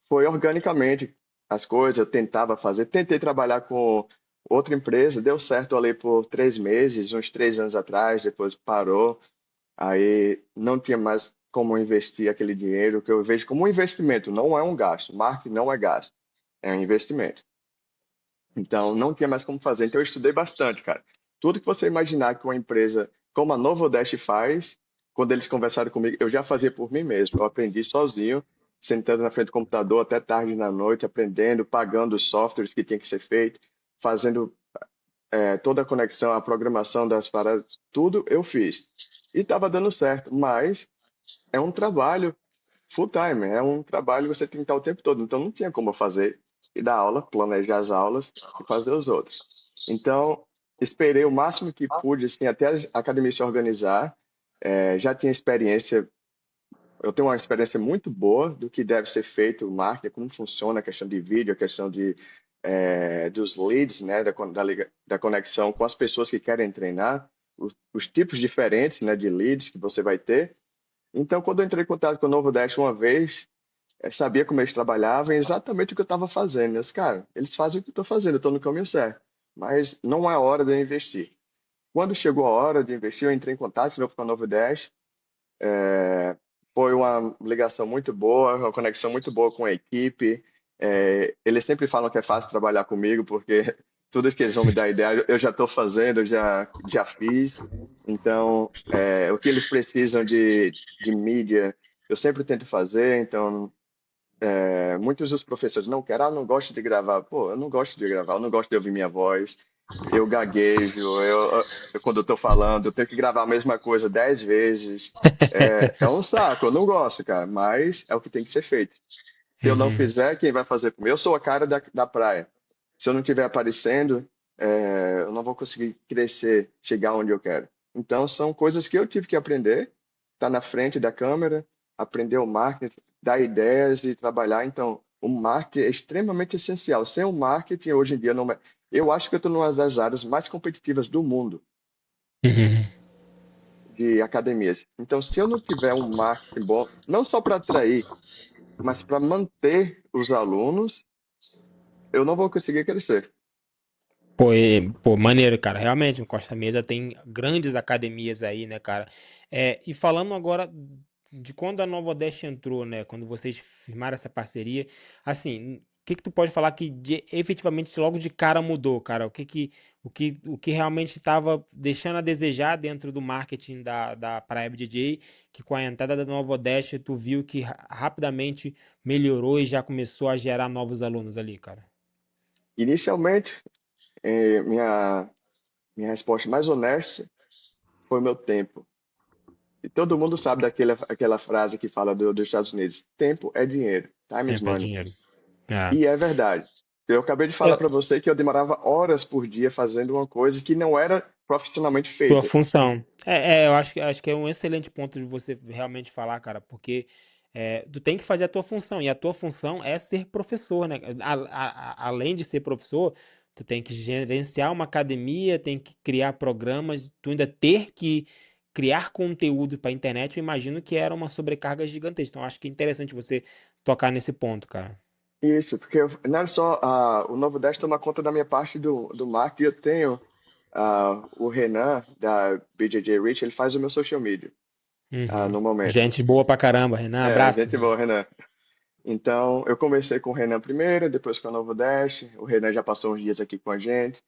foi organicamente as coisas, eu tentava fazer, tentei trabalhar com outra empresa, deu certo ali por 3 meses, uns 3 anos atrás, depois parou, aí não tinha mais como investir aquele dinheiro, que eu vejo como um investimento, não é um gasto. Marketing não é gasto, é um investimento. Então, não tinha mais como fazer. Então, eu estudei bastante, cara. Tudo que você imaginar que uma empresa como a Novo Dash faz, quando eles conversaram comigo, eu já fazia por mim mesmo. Eu aprendi sozinho, sentando na frente do computador até tarde da noite, aprendendo, pagando os softwares que tinha que ser feito, fazendo toda a conexão, a programação das paradas, tudo eu fiz. E estava dando certo, mas é um trabalho full time, é um trabalho que você tem que estar o tempo todo. Então não tinha como eu fazer e dar aula, planejar as aulas e fazer os outros. Então esperei o máximo que pude, assim, até a academia se organizar. Já tinha experiência, eu tenho uma experiência muito boa do que deve ser feito o marketing, como funciona a questão de vídeo, a questão dos leads, né, da conexão com as pessoas que querem treinar, os tipos diferentes, né, de leads que você vai ter. Então, quando eu entrei em contato com o Novo Dash uma vez, sabia como eles trabalhavam e exatamente o que eu estava fazendo. Eu disse, cara, eles fazem o que eu estou fazendo, eu estou no caminho certo. Mas não é hora de eu investir. Quando chegou a hora de investir, eu entrei em contato de novo com a Novo Dash. Foi uma ligação muito boa, uma conexão muito boa com a equipe. Eles sempre falam que é fácil trabalhar comigo, porque tudo que eles vão me dar ideia, eu já estou fazendo, eu já fiz. Então, o que eles precisam de mídia, eu sempre tento fazer. Então, muitos dos professores não querem, não gosto de gravar. Pô, eu não gosto de gravar, eu não gosto de ouvir minha voz. Eu gaguejo, quando eu estou falando, eu tenho que gravar a mesma coisa 10 vezes. É um saco, eu não gosto, cara, mas é o que tem que ser feito. Se eu não Uhum. fizer, quem vai fazer por mim? Eu sou a cara da praia. Se eu não estiver aparecendo, eu não vou conseguir crescer, chegar onde eu quero. Então, são coisas que eu tive que aprender, estar na frente da câmera, aprender o marketing, dar ideias e trabalhar. Então, o marketing é extremamente essencial. Sem o marketing, hoje em dia, não é. Eu acho que eu estou numa das áreas mais competitivas do mundo Uhum. de academias. Então, se eu não tiver um marketing bom, não só para atrair, mas para manter os alunos, eu não vou conseguir crescer. Pô, maneiro, cara. Realmente, o Costa Mesa tem grandes academias aí, né, cara? E falando agora de quando a Nova Odessa entrou, né? Quando vocês firmaram essa parceria, assim, o que que tu pode falar que efetivamente logo de cara mudou, cara? O que realmente estava deixando a desejar dentro do marketing da Praia DJ, que com a entrada da Nova Odessa tu viu que rapidamente melhorou e já começou a gerar novos alunos ali, cara? Inicialmente, minha resposta mais honesta foi o meu tempo. E todo mundo sabe aquela frase que fala dos Estados Unidos: tempo é dinheiro, time is Tempo é money. dinheiro. É. E é verdade. Eu acabei de falar Eu- para você que eu demorava horas por dia fazendo uma coisa que não era profissionalmente Tua feita. função. Eu acho que é um excelente ponto de você realmente falar, cara, porque tu tem que fazer a tua função, e a tua função é ser professor, né? Além de ser professor, tu tem que gerenciar uma academia, tem que criar programas, tu ainda ter que criar conteúdo para a internet, eu imagino que era uma sobrecarga gigantesca. Então, acho que é interessante você tocar nesse ponto, cara. Isso, porque não é só o Novo 10 toma conta da minha parte do marketing. Eu tenho o Renan, da BJJ Rich, ele faz o meu social media Uhum. no momento. Gente boa pra caramba, Renan. É, Abraço, gente Renan. boa, Renan. Então, eu comecei com o Renan primeiro, depois com o Novo Dash. O Renan já passou uns dias aqui com a gente.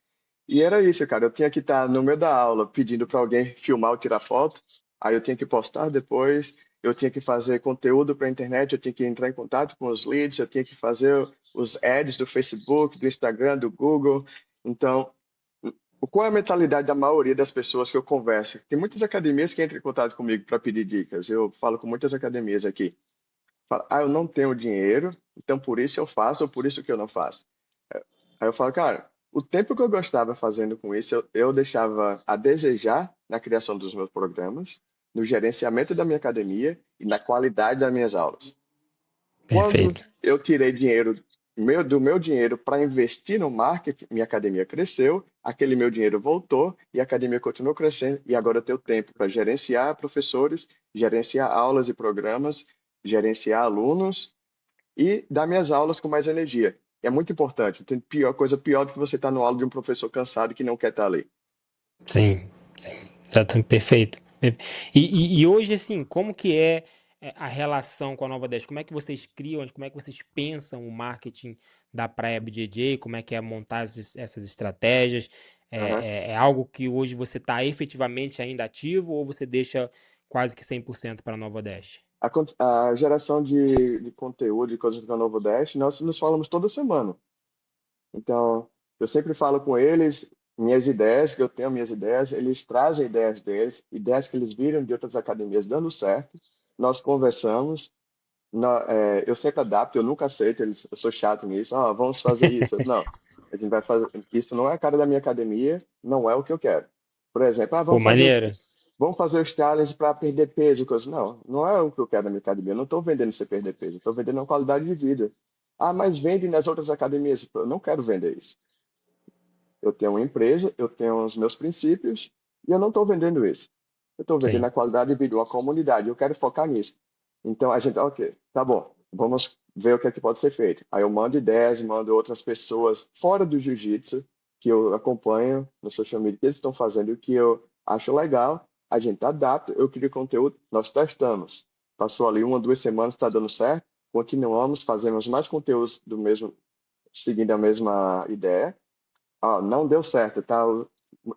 E era isso, cara. Eu tinha que estar no meio da aula pedindo para alguém filmar ou tirar foto. Aí eu tinha que postar depois. Eu tinha que fazer conteúdo para a internet. Eu tinha que entrar em contato com os leads. Eu tinha que fazer os ads do Facebook, do Instagram, do Google. Então, qual é a mentalidade da maioria das pessoas que eu converso? Tem muitas academias que entram em contato comigo para pedir dicas. Eu falo com muitas academias aqui. Fala, eu não tenho dinheiro, então por isso eu faço ou por isso que eu não faço. Aí eu falo, cara, o tempo que eu gostava fazendo com isso, eu deixava a desejar na criação dos meus programas, no gerenciamento da minha academia e na qualidade das minhas aulas. Quando Perfeito. eu tirei dinheiro do meu dinheiro para investir no marketing, minha academia cresceu, aquele meu dinheiro voltou e a academia continuou crescendo e agora eu tenho tempo para gerenciar professores, gerenciar aulas e programas, gerenciar alunos e dar minhas aulas com mais energia. É muito importante. Tem coisa pior do que você estar no aula de um professor cansado que não quer estar ali. Sim, sim, exatamente, perfeito. E hoje, assim, como que é a relação com a Nova 10? Como é que vocês criam, como é que vocês pensam o marketing da Praia BJJ? Como é que é montar essas estratégias? Aham. É algo que hoje você está efetivamente ainda ativo ou você deixa quase que 100% para a Nova 10? A geração de conteúdo, de coisas para o Novo Dash, nós nos falamos toda semana. Então, eu sempre falo com eles, minhas ideias, que eu tenho minhas ideias, eles trazem ideias deles, ideias que eles viram de outras academias dando certo. Nós conversamos, eu sempre adapto, eu nunca aceito, eu sou chato nisso. Ah, vamos fazer isso. Não, a gente vai fazer. Isso não é a cara da minha academia, não é o que eu quero. Por exemplo, Pô, maneiro. vamos fazer os challenges para perder peso. Coisa. Não, não é o que eu quero da minha academia. Eu não estou vendendo você perder peso, estou vendendo uma qualidade de vida. Ah, mas vende nas outras academias. Eu não quero vender isso. Eu tenho uma empresa, eu tenho os meus princípios e eu não estou vendendo isso. Eu estou vendendo Sim. a qualidade de vida, uma comunidade. Eu quero focar nisso. Então a gente, ok, tá bom, vamos ver o que é que pode ser feito. Aí eu mando ideias, mando outras pessoas fora do jiu-jitsu que eu acompanho no social media que eles estão fazendo o que eu acho legal. A gente adapta, eu crio conteúdo, nós testamos. Passou ali 1 ou 2 semanas, está dando certo. Continuamos, fazemos mais conteúdos do mesmo, seguindo a mesma ideia. Ah, não deu certo, tá?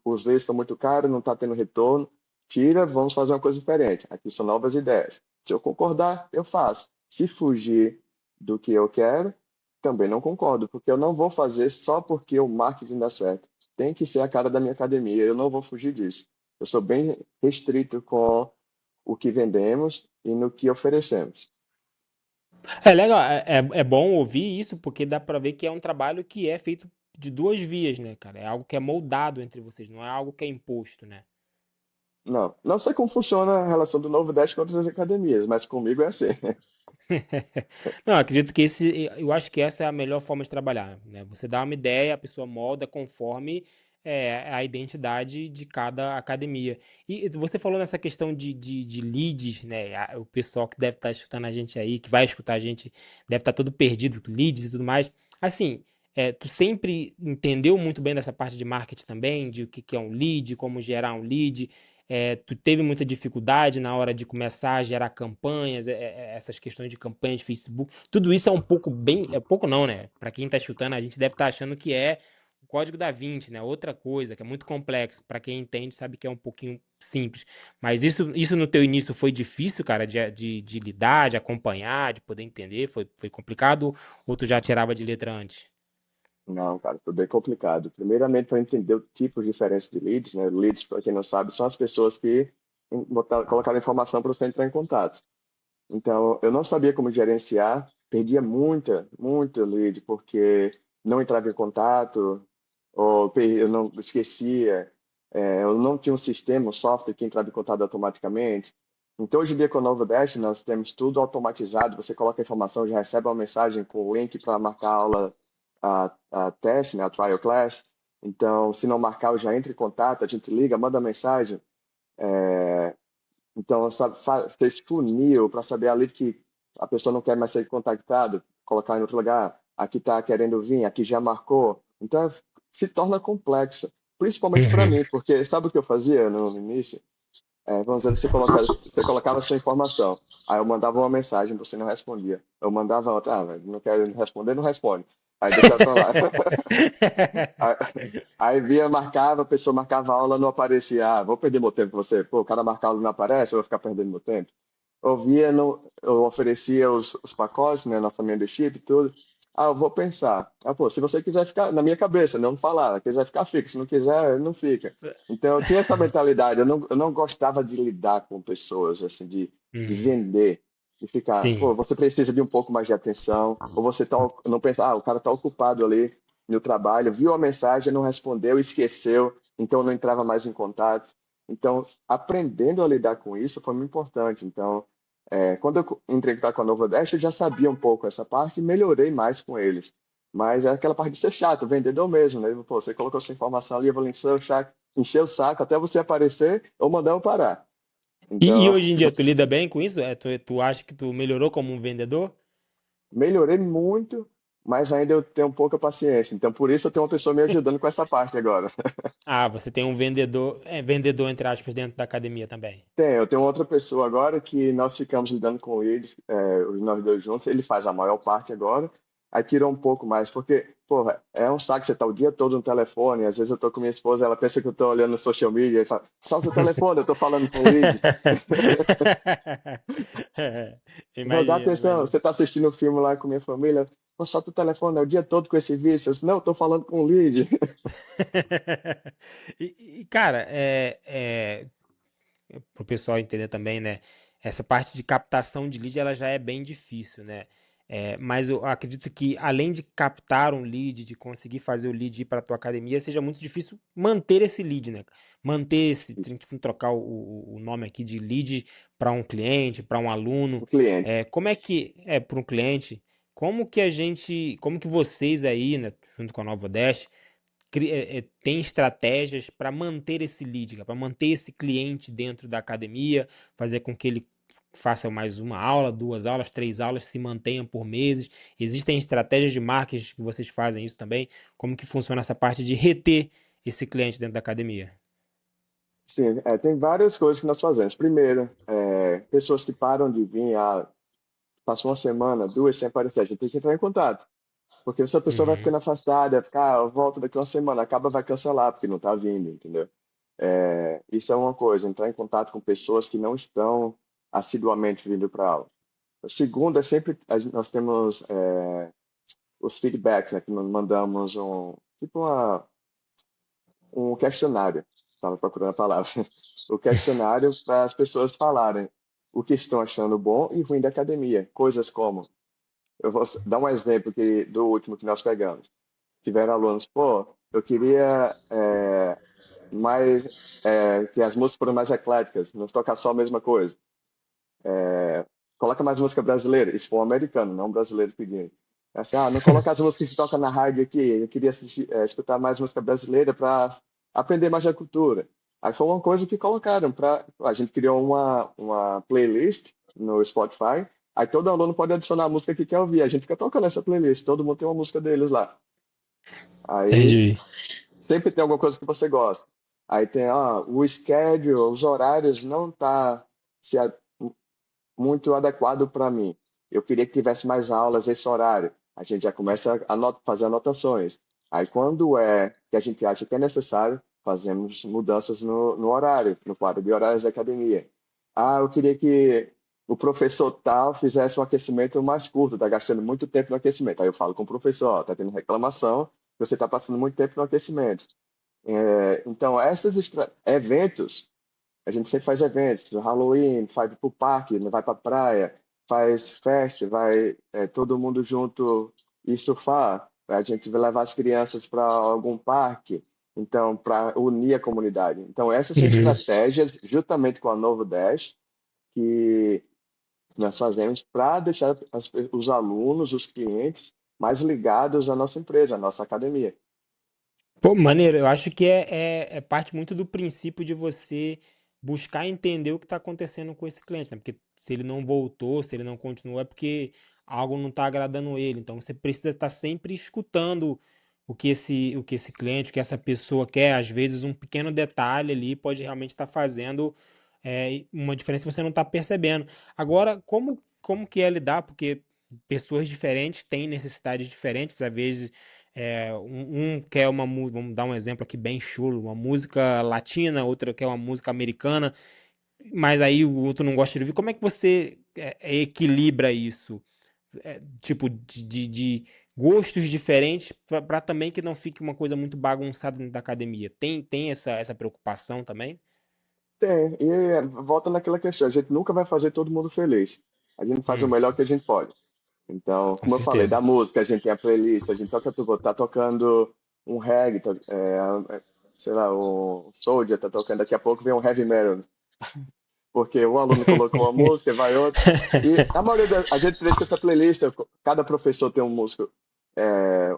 Os leads estão muito caros, não está tendo retorno. Tira, vamos fazer uma coisa diferente. Aqui são novas ideias. Se eu concordar, eu faço. Se fugir do que eu quero, também não concordo, porque eu não vou fazer só porque o marketing dá certo. Tem que ser a cara da minha academia, eu não vou fugir disso. Eu sou bem restrito com o que vendemos e no que oferecemos. É legal, é bom ouvir isso, porque dá pra ver que é um trabalho que é feito de duas vias, né, cara? É algo que é moldado entre vocês, não é algo que é imposto, né? Não, não sei como funciona a relação do Novo Dash com outras academias, mas comigo é assim. Não, acredito que eu acho que essa é a melhor forma de trabalhar, né? Você dá uma ideia, a pessoa molda conforme a identidade de cada academia. E você falou nessa questão de leads, né? O pessoal que deve estar escutando a gente aí, que vai escutar a gente, deve estar todo perdido, com leads e tudo mais. Assim, tu sempre entendeu muito bem dessa parte de marketing também, de o que que é um lead, como gerar um lead. Tu teve muita dificuldade na hora de começar a gerar campanhas, essas questões de campanha de Facebook. Tudo isso é um pouco bem. É pouco não, né? Para quem está chutando, a gente deve estar achando que é o código da Vinci, né? Outra coisa que é muito complexo. Para quem entende, sabe que é um pouquinho simples. Mas isso no teu início foi difícil, cara, de lidar, de acompanhar, de poder entender? Foi complicado ou tu já tirava de letra antes? Não, cara, foi bem complicado. Primeiramente, para entender o tipo de diferença de leads, né? Leads, para quem não sabe, são as pessoas que colocaram informação para você entrar em contato. Então, eu não sabia como gerenciar, perdia muita lead, porque não entrava em contato, ou eu não esquecia, eu não tinha um sistema, um software que entrava em contato automaticamente. Então, hoje em dia, com o Novo Dash, nós temos tudo automatizado. Você coloca a informação, já recebe uma mensagem com o link para marcar a aula a teste, né, a trial class. Então, se não marcar, já entra em contato, a gente liga, manda mensagem. Então, sabe, ter esse funil para saber ali que a pessoa não quer mais ser contactado, colocar em outro lugar, aqui está querendo vir, aqui já marcou. Então, se torna complexo, principalmente para Uhum. mim, porque sabe o que eu fazia no início? Vamos dizer, você colocava sua informação, aí eu mandava uma mensagem, você não respondia. Eu mandava outra, mas não quero responder, não responde. Aí deixava pra lá. Aí, aí via, marcava, a pessoa marcava a aula, não aparecia. Ah, vou perder meu tempo com você. Pô, o cara marca a aula e não aparece, eu vou ficar perdendo meu tempo. Eu via, eu oferecia os pacotes, né, nossa membership e tudo. Ah, eu vou pensar. Ah, pô, se você quiser ficar na minha cabeça, não falar, quiser ficar fixo, se não quiser, não fica. Então, eu tinha essa mentalidade, eu não gostava de lidar com pessoas, assim, de Uhum. vender, de ficar, Sim. pô, você precisa de um pouco mais de atenção, ou você tá, não pensa, o cara tá ocupado ali no trabalho, viu a mensagem, não respondeu, esqueceu, então não entrava mais em contato. Então, aprendendo a lidar com isso foi muito importante. Então, quando eu entrei em contato com a Nova Odeste, eu já sabia um pouco essa parte e melhorei mais com eles. Mas é aquela parte de ser chato, vendedor mesmo, né? Pô, você colocou sua informação ali, eu vou encher o saco até você aparecer ou mandar eu parar. E Então, hoje em dia, tu lida bem com isso? Tu acha que tu melhorou como um vendedor? melhorei muito, mas ainda eu tenho pouca paciência. Então, por isso eu tenho uma pessoa me ajudando com essa parte agora. Ah, você tem um vendedor, vendedor entre aspas, dentro da academia também. Eu tenho outra pessoa agora que nós ficamos lidando com eles, nós dois juntos, ele faz a maior parte agora, aí tirou um pouco mais, porque, porra, é um saco você estar o dia todo no telefone, às vezes eu tô com minha esposa, ela pensa que eu tô olhando no social media, e fala, solta o telefone, eu tô falando com o lead. Não, dá Imagina, atenção, imagina. você tá assistindo um filme lá com minha família, pô, solta o telefone, é o dia todo com esse vício. Eu disse, não, eu tô falando com o lead. Cara, para o pessoal entender também, né? Essa parte de captação de lead ela já é bem difícil, né? Mas eu acredito que além de captar um lead, de conseguir fazer o lead ir para a tua academia, seja muito difícil manter esse lead, né? Manter esse, trocar o nome aqui de lead para um cliente, para um aluno. O cliente. Como é que é para um cliente? Como que vocês aí, né, junto com a Nova Dash, tem estratégias para manter esse lead, para manter esse cliente dentro da academia, fazer com que ele faça mais uma aula, duas aulas, três aulas, se mantenha por meses. Existem estratégias de marketing que vocês fazem isso também? Como que funciona essa parte de reter esse cliente dentro da academia? Sim, tem várias coisas que nós fazemos. Primeiro, pessoas que param de vir, passam uma semana, duas sem aparecer, a gente tem que entrar em contato. Porque se a pessoa vai Uhum. ficando afastada, ficar, eu volto daqui uma semana, acaba vai cancelar, porque não está vindo, entendeu? Isso é uma coisa, entrar em contato com pessoas que não estão assiduamente vindo para aula. O segundo é sempre, nós temos os feedbacks, né, que nós mandamos tipo um questionário, estava procurando a palavra, o questionário para as pessoas falarem o que estão achando bom e ruim da academia. Coisas como, eu vou dar um exemplo do último que nós pegamos. Tiveram alunos, pô, eu queria que as músicas foram mais ecléticas, não tocar só a mesma coisa. Coloca mais música brasileira. Isso foi um americano, não um brasileiro pedindo. Assim, não coloca as músicas que tocam na rádio aqui. Eu queria escutar mais música brasileira para aprender mais da cultura. Aí foi uma coisa que colocaram a gente criou uma playlist no Spotify. Aí todo aluno pode adicionar a música que quer ouvir. A gente fica tocando essa playlist. Todo mundo tem uma música deles lá. Aí Entendi. sempre tem alguma coisa que você gosta. Aí tem, o schedule, os horários não tá se muito adequado para mim. Eu queria que tivesse mais aulas esse horário. A gente já começa a fazer anotações. Aí, quando que a gente acha que é necessário, fazemos mudanças no horário, no quadro de horários da academia. Eu queria que o professor tal fizesse um aquecimento mais curto, está gastando muito tempo no aquecimento. Aí eu falo com o professor, está tendo reclamação, que você está passando muito tempo no aquecimento. Então, eventos a gente sempre faz eventos, no Halloween, vai pro parque, vai pra praia, faz festa, vai todo mundo junto e surfar. A gente vai levar as crianças para algum parque, então, para unir a comunidade. Então, essas são Uhum. estratégias, juntamente com a Novo Dash, que nós fazemos para deixar os alunos, os clientes, mais ligados à nossa empresa, à nossa academia. Pô, maneiro, eu acho que é parte muito do princípio de você buscar entender o que está acontecendo com esse cliente, né? Porque se ele não voltou, se ele não continuou, é porque algo não está agradando ele. Então você precisa estar sempre escutando o que esse cliente, o que essa pessoa quer. Às vezes um pequeno detalhe ali pode realmente estar fazendo uma diferença que você não está percebendo. Agora, como que é lidar? Porque pessoas diferentes têm necessidades diferentes, às vezes um quer uma música, vamos dar um exemplo aqui bem chulo, uma música latina, outra quer uma música americana, mas aí o outro não gosta de ouvir. Como é que você equilibra isso? Tipo, de gostos diferentes, para também que não fique uma coisa muito bagunçada dentro da academia. Tem essa preocupação também? Tem, e volta naquela questão, a gente nunca vai fazer todo mundo feliz. A gente faz o Hum, melhor que a gente pode. Então, com como eu falei, certeza. da música, a gente tem a playlist, a gente toca, tá tocando um reggae, sei lá, o Soulja tá tocando, daqui a pouco vem um heavy metal, porque o aluno colocou uma música, vai outra. E a maioria a gente deixa essa playlist, cada professor tem um músico,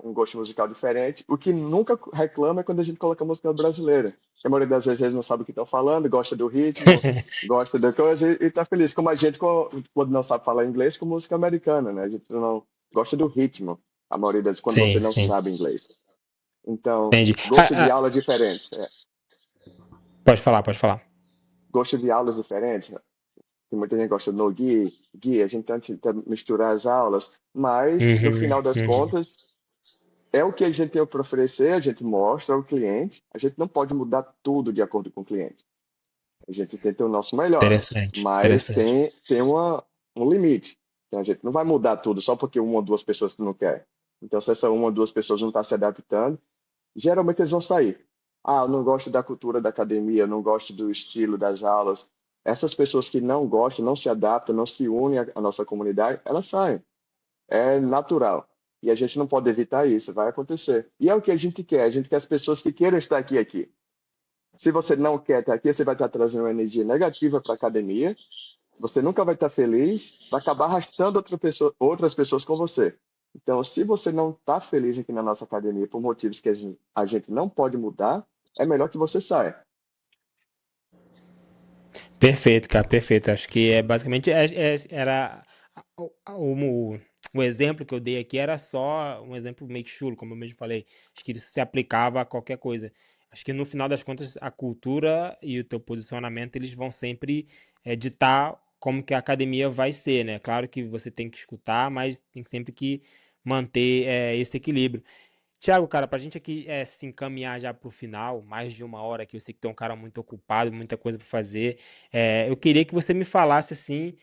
um gosto musical diferente. O que nunca reclama é quando a gente coloca música brasileira. A maioria das vezes eles não sabem o que estão falando, gosta do ritmo, gosta da coisa e tá feliz. Como a gente, quando não sabe falar inglês, com música americana, né? A gente não gosta do ritmo, a maioria das quando você Sim, não sim. sabe inglês. Então, Entendi. gosto de aula diferentes. Pode falar, pode falar. Gosto de aulas diferentes. Que muita gente gosta do Gui, a gente tenta misturar as aulas, mas no Uhum, final das uhum. contas, é o que a gente tem para oferecer, a gente mostra ao cliente, a gente não pode mudar tudo de acordo com o cliente. A gente tenta o nosso melhor, Interessante, mas interessante. tem um limite. Então a gente não vai mudar tudo só porque uma ou duas pessoas não quer. Então, se essa uma ou duas pessoas não está se adaptando, geralmente eles vão sair. Ah, eu não gosto da cultura da academia, eu não gosto do estilo das aulas. Essas pessoas que não gostam, não se adaptam, não se unem à nossa comunidade, elas saem. É natural. E a gente não pode evitar isso, vai acontecer. E é o que a gente quer. A gente quer as pessoas que queiram estar aqui. Se você não quer estar aqui, você vai estar trazendo uma energia negativa para a academia. Você nunca vai estar feliz, vai acabar arrastando outras pessoas com você. Então, se você não está feliz aqui na nossa academia por motivos que a gente não pode mudar, é melhor que você saia. Perfeito, cara, perfeito. Acho que é basicamente era o, o exemplo que eu dei aqui era só um exemplo meio que chulo, como eu mesmo falei. Acho que isso se aplicava a qualquer coisa. Acho que no final das contas a cultura e o teu posicionamento eles vão sempre ditar como que a academia vai ser, né? Claro que você tem que escutar, mas tem sempre que manter esse equilíbrio. Tiago, cara, pra gente aqui se encaminhar já pro final, mais de uma hora aqui, eu sei que tu é um cara muito ocupado, muita coisa pra fazer. Eu queria que você me falasse assim,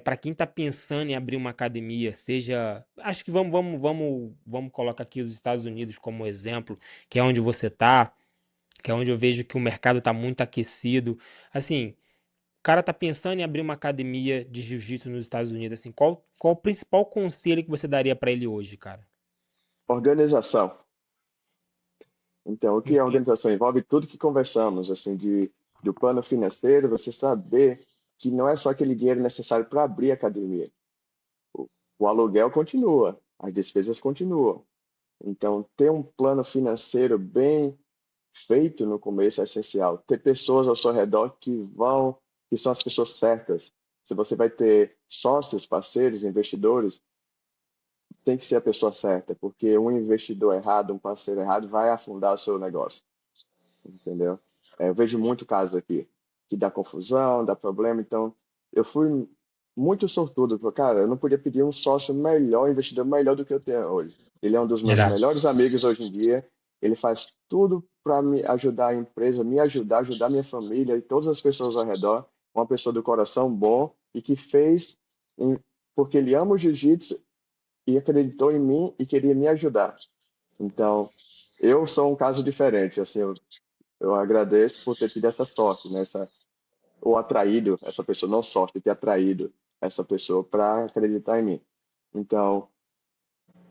para quem tá pensando em abrir uma academia, seja, acho que vamos colocar aqui os Estados Unidos como exemplo, que é onde você tá, que é onde eu vejo que o mercado tá muito aquecido. Assim, o cara tá pensando em abrir uma academia de jiu-jitsu nos Estados Unidos, assim, qual o principal conselho que você daria pra ele hoje, cara? Organização. Então, o que é Hum, organização? Envolve tudo que conversamos, assim, do plano financeiro, você saber que não é só aquele dinheiro necessário para abrir a academia. O, o aluguel continua, as despesas continuam. Então, ter um plano financeiro bem feito no começo é essencial. Ter pessoas ao seu redor que são as pessoas certas. Se você vai ter sócios, parceiros, investidores, tem que ser a pessoa certa, porque um investidor errado, um parceiro errado vai afundar o seu negócio, entendeu? Eu vejo muito caso aqui que dá confusão, dá problema, então eu fui muito sortudo, porque, cara, eu não podia pedir um sócio melhor, um investidor melhor do que eu tenho hoje. Ele é um dos meus Irado. melhores amigos hoje em dia, ele faz tudo para me ajudar a empresa, me ajudar, ajudar minha família e todas as pessoas ao redor. Uma pessoa do coração bom e que fez porque ele ama o jiu-jitsu e acreditou em mim e queria me ajudar. Então, eu sou um caso diferente, assim, eu agradeço por ter tido essa sorte, né? Ou atraído essa pessoa, não sorte, ter atraído essa pessoa para acreditar em mim. Então,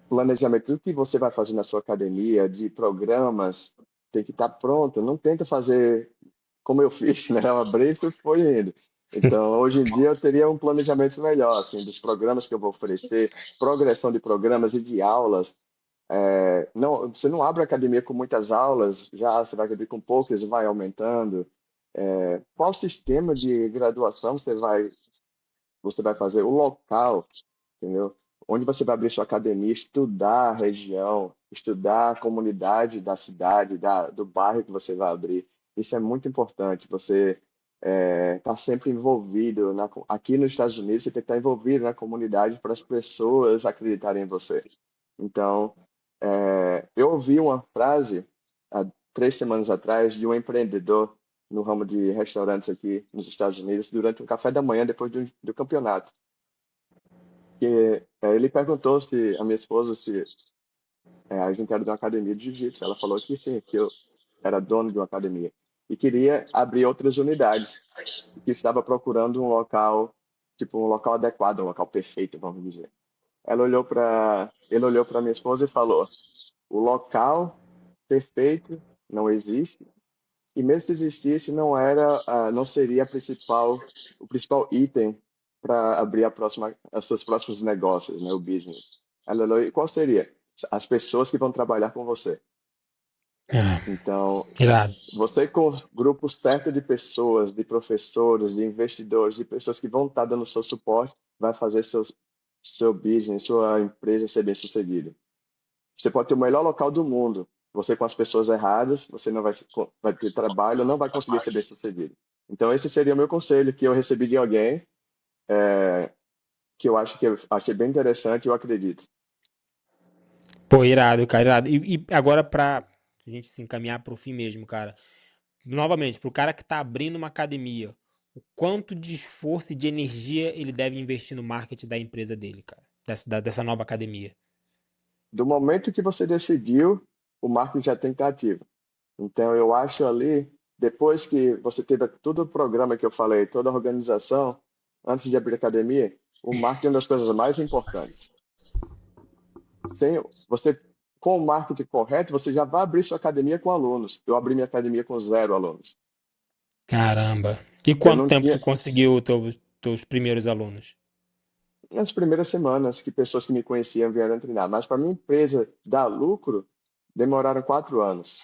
planejamento, tudo que você vai fazer na sua academia, de programas, tem que estar pronto. Não tenta fazer como eu fiz, né? Eu abri e foi indo. Então, hoje em dia, eu teria um planejamento melhor, assim, dos programas que eu vou oferecer, progressão de programas e de aulas. Não, você não abre a academia com muitas aulas, já você vai abrir com poucas e vai aumentando. Qual sistema de graduação você vai fazer? O local, entendeu? Onde você vai abrir sua academia, estudar a região, estudar a comunidade da cidade, do bairro que você vai abrir. Isso é muito importante. Você está sempre envolvido aqui nos Estados Unidos, você tem que estar envolvido na comunidade para as pessoas acreditarem em você. Então, eu ouvi uma frase há 3 semanas atrás de um empreendedor no ramo de restaurantes aqui nos Estados Unidos durante um café da manhã depois do campeonato. Ele perguntou se a minha esposa se a gente era de uma academia de jiu-jitsu. Ela falou que sim, que eu era dono de uma academia e queria abrir outras unidades, e que estava procurando um local, tipo um local adequado, um local perfeito, vamos dizer. Ele olhou para minha esposa e falou: o local perfeito não existe, e mesmo se existisse, não seria o principal item para abrir os seus próximos negócios, né, o business. Ela falou: e qual seria? As pessoas que vão trabalhar com você. Ah, Então, irado. você com o grupo certo de pessoas, de professores, de investidores, de pessoas que vão estar dando seu suporte, vai fazer seu business, sua empresa ser bem sucedida. Você pode ter o melhor local do mundo. Você com as pessoas erradas, você não vai ter trabalho, não vai conseguir ser bem sucedido. Então esse seria o meu conselho que eu recebi de alguém, que eu achei bem interessante e eu acredito. Pô, irado, cara, irado. E agora pra gente se encaminhar pro fim mesmo, cara. Novamente, pro cara que tá abrindo uma academia, o quanto de esforço e de energia ele deve investir no marketing da empresa dele, cara? Dessa nova academia. Do momento que você decidiu, o marketing já tem que estar ativo. Então eu acho ali, depois que você teve todo o programa que eu falei, toda a organização, antes de abrir a academia, o marketing é uma das coisas mais importantes. Sem você Com o marketing correto, você já vai abrir sua academia com alunos. Eu abri minha academia com 0 alunos. Caramba. E Eu quanto não tempo tu tinha, conseguiu teus primeiros alunos? nas primeiras semanas que pessoas que me conheciam vieram treinar, mas para minha empresa dar lucro, demoraram 4 anos.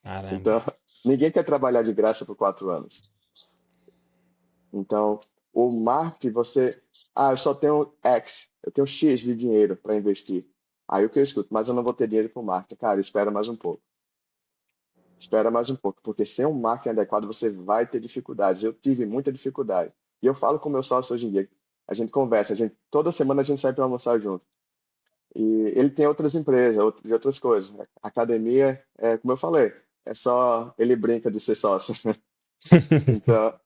Caramba. Então, ninguém quer trabalhar de graça por 4 anos. Então, o marketing, eu só tenho X, eu tenho X de dinheiro para investir. Aí o que eu escuto, mas eu não vou ter dinheiro para o marketing. Cara, espera mais um pouco. Espera mais um pouco, porque sem um marketing adequado você vai ter dificuldades. Eu tive muita dificuldade. E eu falo com meu sócio hoje em dia. A gente conversa, toda semana a gente sai para almoçar junto. E ele tem outras empresas, de outras coisas. Academia, como eu falei, é só ele brinca de ser sócio. Então,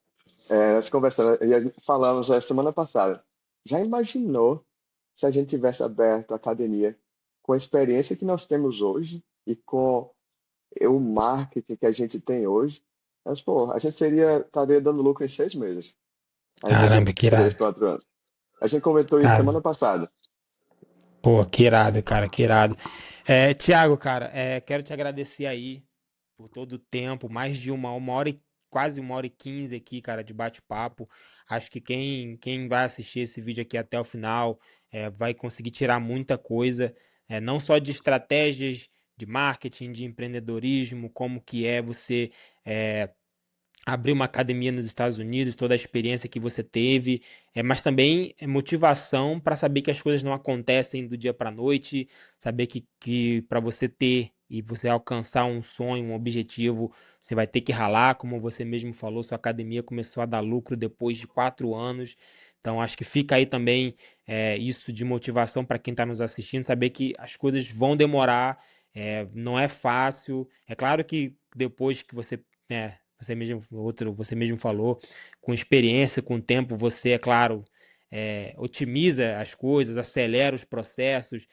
nós conversamos e falamos semana passada. Já imaginou se a gente tivesse aberto a academia com a experiência que nós temos hoje e com o marketing que a gente tem hoje? Mas, pô, a gente estaria dando lucro em 6 meses, ao invés de Caramba, que três, irado. 4 anos. A gente comentou isso Cara, semana passada. pô, que irado, cara, que irado. Thiago, cara, quero te agradecer aí por todo o tempo, mais de uma hora e quase 1h15 aqui, cara, de bate-papo. Acho que quem vai assistir esse vídeo aqui até o final vai conseguir tirar muita coisa, não só de estratégias de marketing, de empreendedorismo, como que é você é, abrir uma academia nos Estados Unidos, toda a experiência que você teve, mas também motivação para saber que as coisas não acontecem do dia para a noite, saber que para você ter e você alcançar um sonho, um objetivo, você vai ter que ralar, como você mesmo falou, sua academia começou a dar lucro depois de 4 anos. Então, acho que fica aí também isso de motivação para quem está nos assistindo, saber que as coisas vão demorar, não é fácil. É claro que depois que você mesmo falou, com experiência, com o tempo, você, é claro, otimiza as coisas, acelera os processos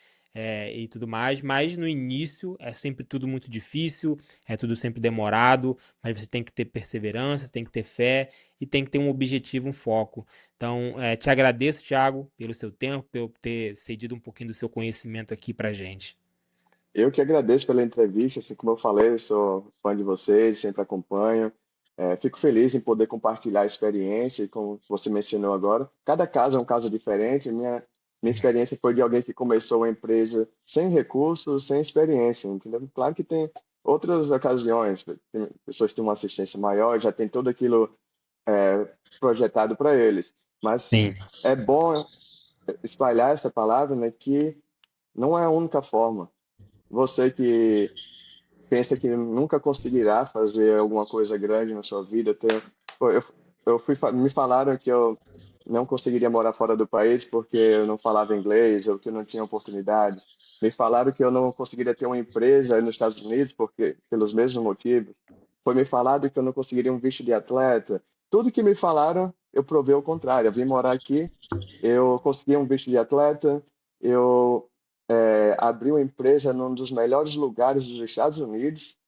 e tudo mais, mas no início é sempre tudo muito difícil, é tudo sempre demorado, mas você tem que ter perseverança, tem que ter fé e tem que ter um objetivo, um foco. Então, te agradeço, Thiago, pelo seu tempo, por ter cedido um pouquinho do seu conhecimento aqui pra gente. Eu que agradeço pela entrevista, assim como eu falei, eu sou fã de vocês, sempre acompanho. Fico feliz em poder compartilhar a experiência, e como você mencionou agora, cada caso é um caso diferente. Minha experiência foi de alguém que começou uma empresa sem recursos, sem experiência, entendeu? Claro que tem outras ocasiões, tem pessoas que têm uma assistência maior, já tem tudo aquilo projetado para eles, mas Sim. é bom espalhar essa palavra, né, que não é a única forma. Você que pensa que nunca conseguirá fazer alguma coisa grande na sua vida. Pô, me falaram que eu não conseguiria morar fora do país porque eu não falava inglês ou que eu não tinha oportunidades. Me falaram que eu não conseguiria ter uma empresa nos Estados Unidos porque pelos mesmos motivos. Foi me falado que eu não conseguiria um visto de atleta. Tudo que me falaram, eu provei o contrário. Eu vim morar aqui, eu consegui um visto de atleta, eu abri uma empresa num dos melhores lugares dos Estados Unidos,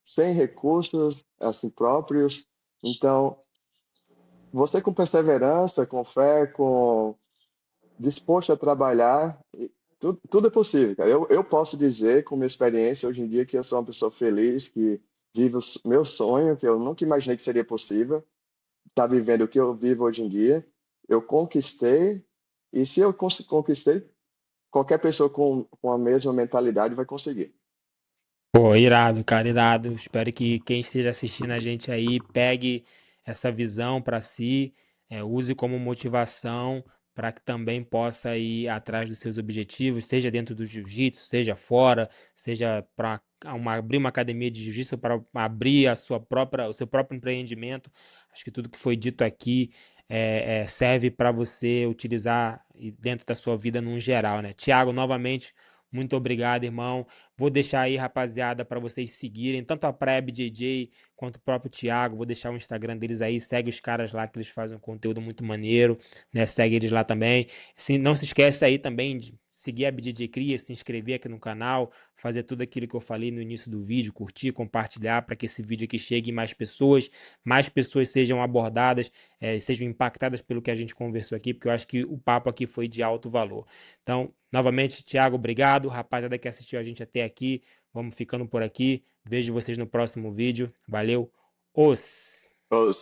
sem recursos assim próprios. Então, você com perseverança, com fé, com disposto a trabalhar, tudo é possível, cara. Eu posso dizer, com minha experiência hoje em dia, que eu sou uma pessoa feliz, que vive o meu sonho, que eu nunca imaginei que seria possível, estar vivendo o que eu vivo hoje em dia. Eu conquistei, e se eu conquistei, qualquer pessoa com a mesma mentalidade vai conseguir. Pô, irado, cara, irado. Espero que quem esteja assistindo a gente aí pegue essa visão para si, use como motivação para que também possa ir atrás dos seus objetivos, seja dentro do jiu-jitsu, seja fora, seja para abrir uma academia de jiu-jitsu, para abrir o seu próprio empreendimento. Acho que tudo que foi dito aqui serve para você utilizar dentro da sua vida num geral, né? Tiago, novamente, muito obrigado, irmão. Vou deixar aí, rapaziada, para vocês seguirem, tanto a Praia BJJ quanto o próprio Thiago. Vou deixar o Instagram deles aí. Segue os caras lá que eles fazem um conteúdo muito maneiro, né? Segue eles lá também. Não se esquece aí também de seguir a BJJ Cria, se inscrever aqui no canal, fazer tudo aquilo que eu falei no início do vídeo, curtir, compartilhar para que esse vídeo aqui chegue em mais pessoas sejam abordadas, sejam impactadas pelo que a gente conversou aqui, porque eu acho que o papo aqui foi de alto valor. Então, novamente, Thiago, obrigado. Rapaziada que assistiu a gente até aqui, vamos ficando por aqui. Vejo vocês no próximo vídeo. Valeu. Os. Os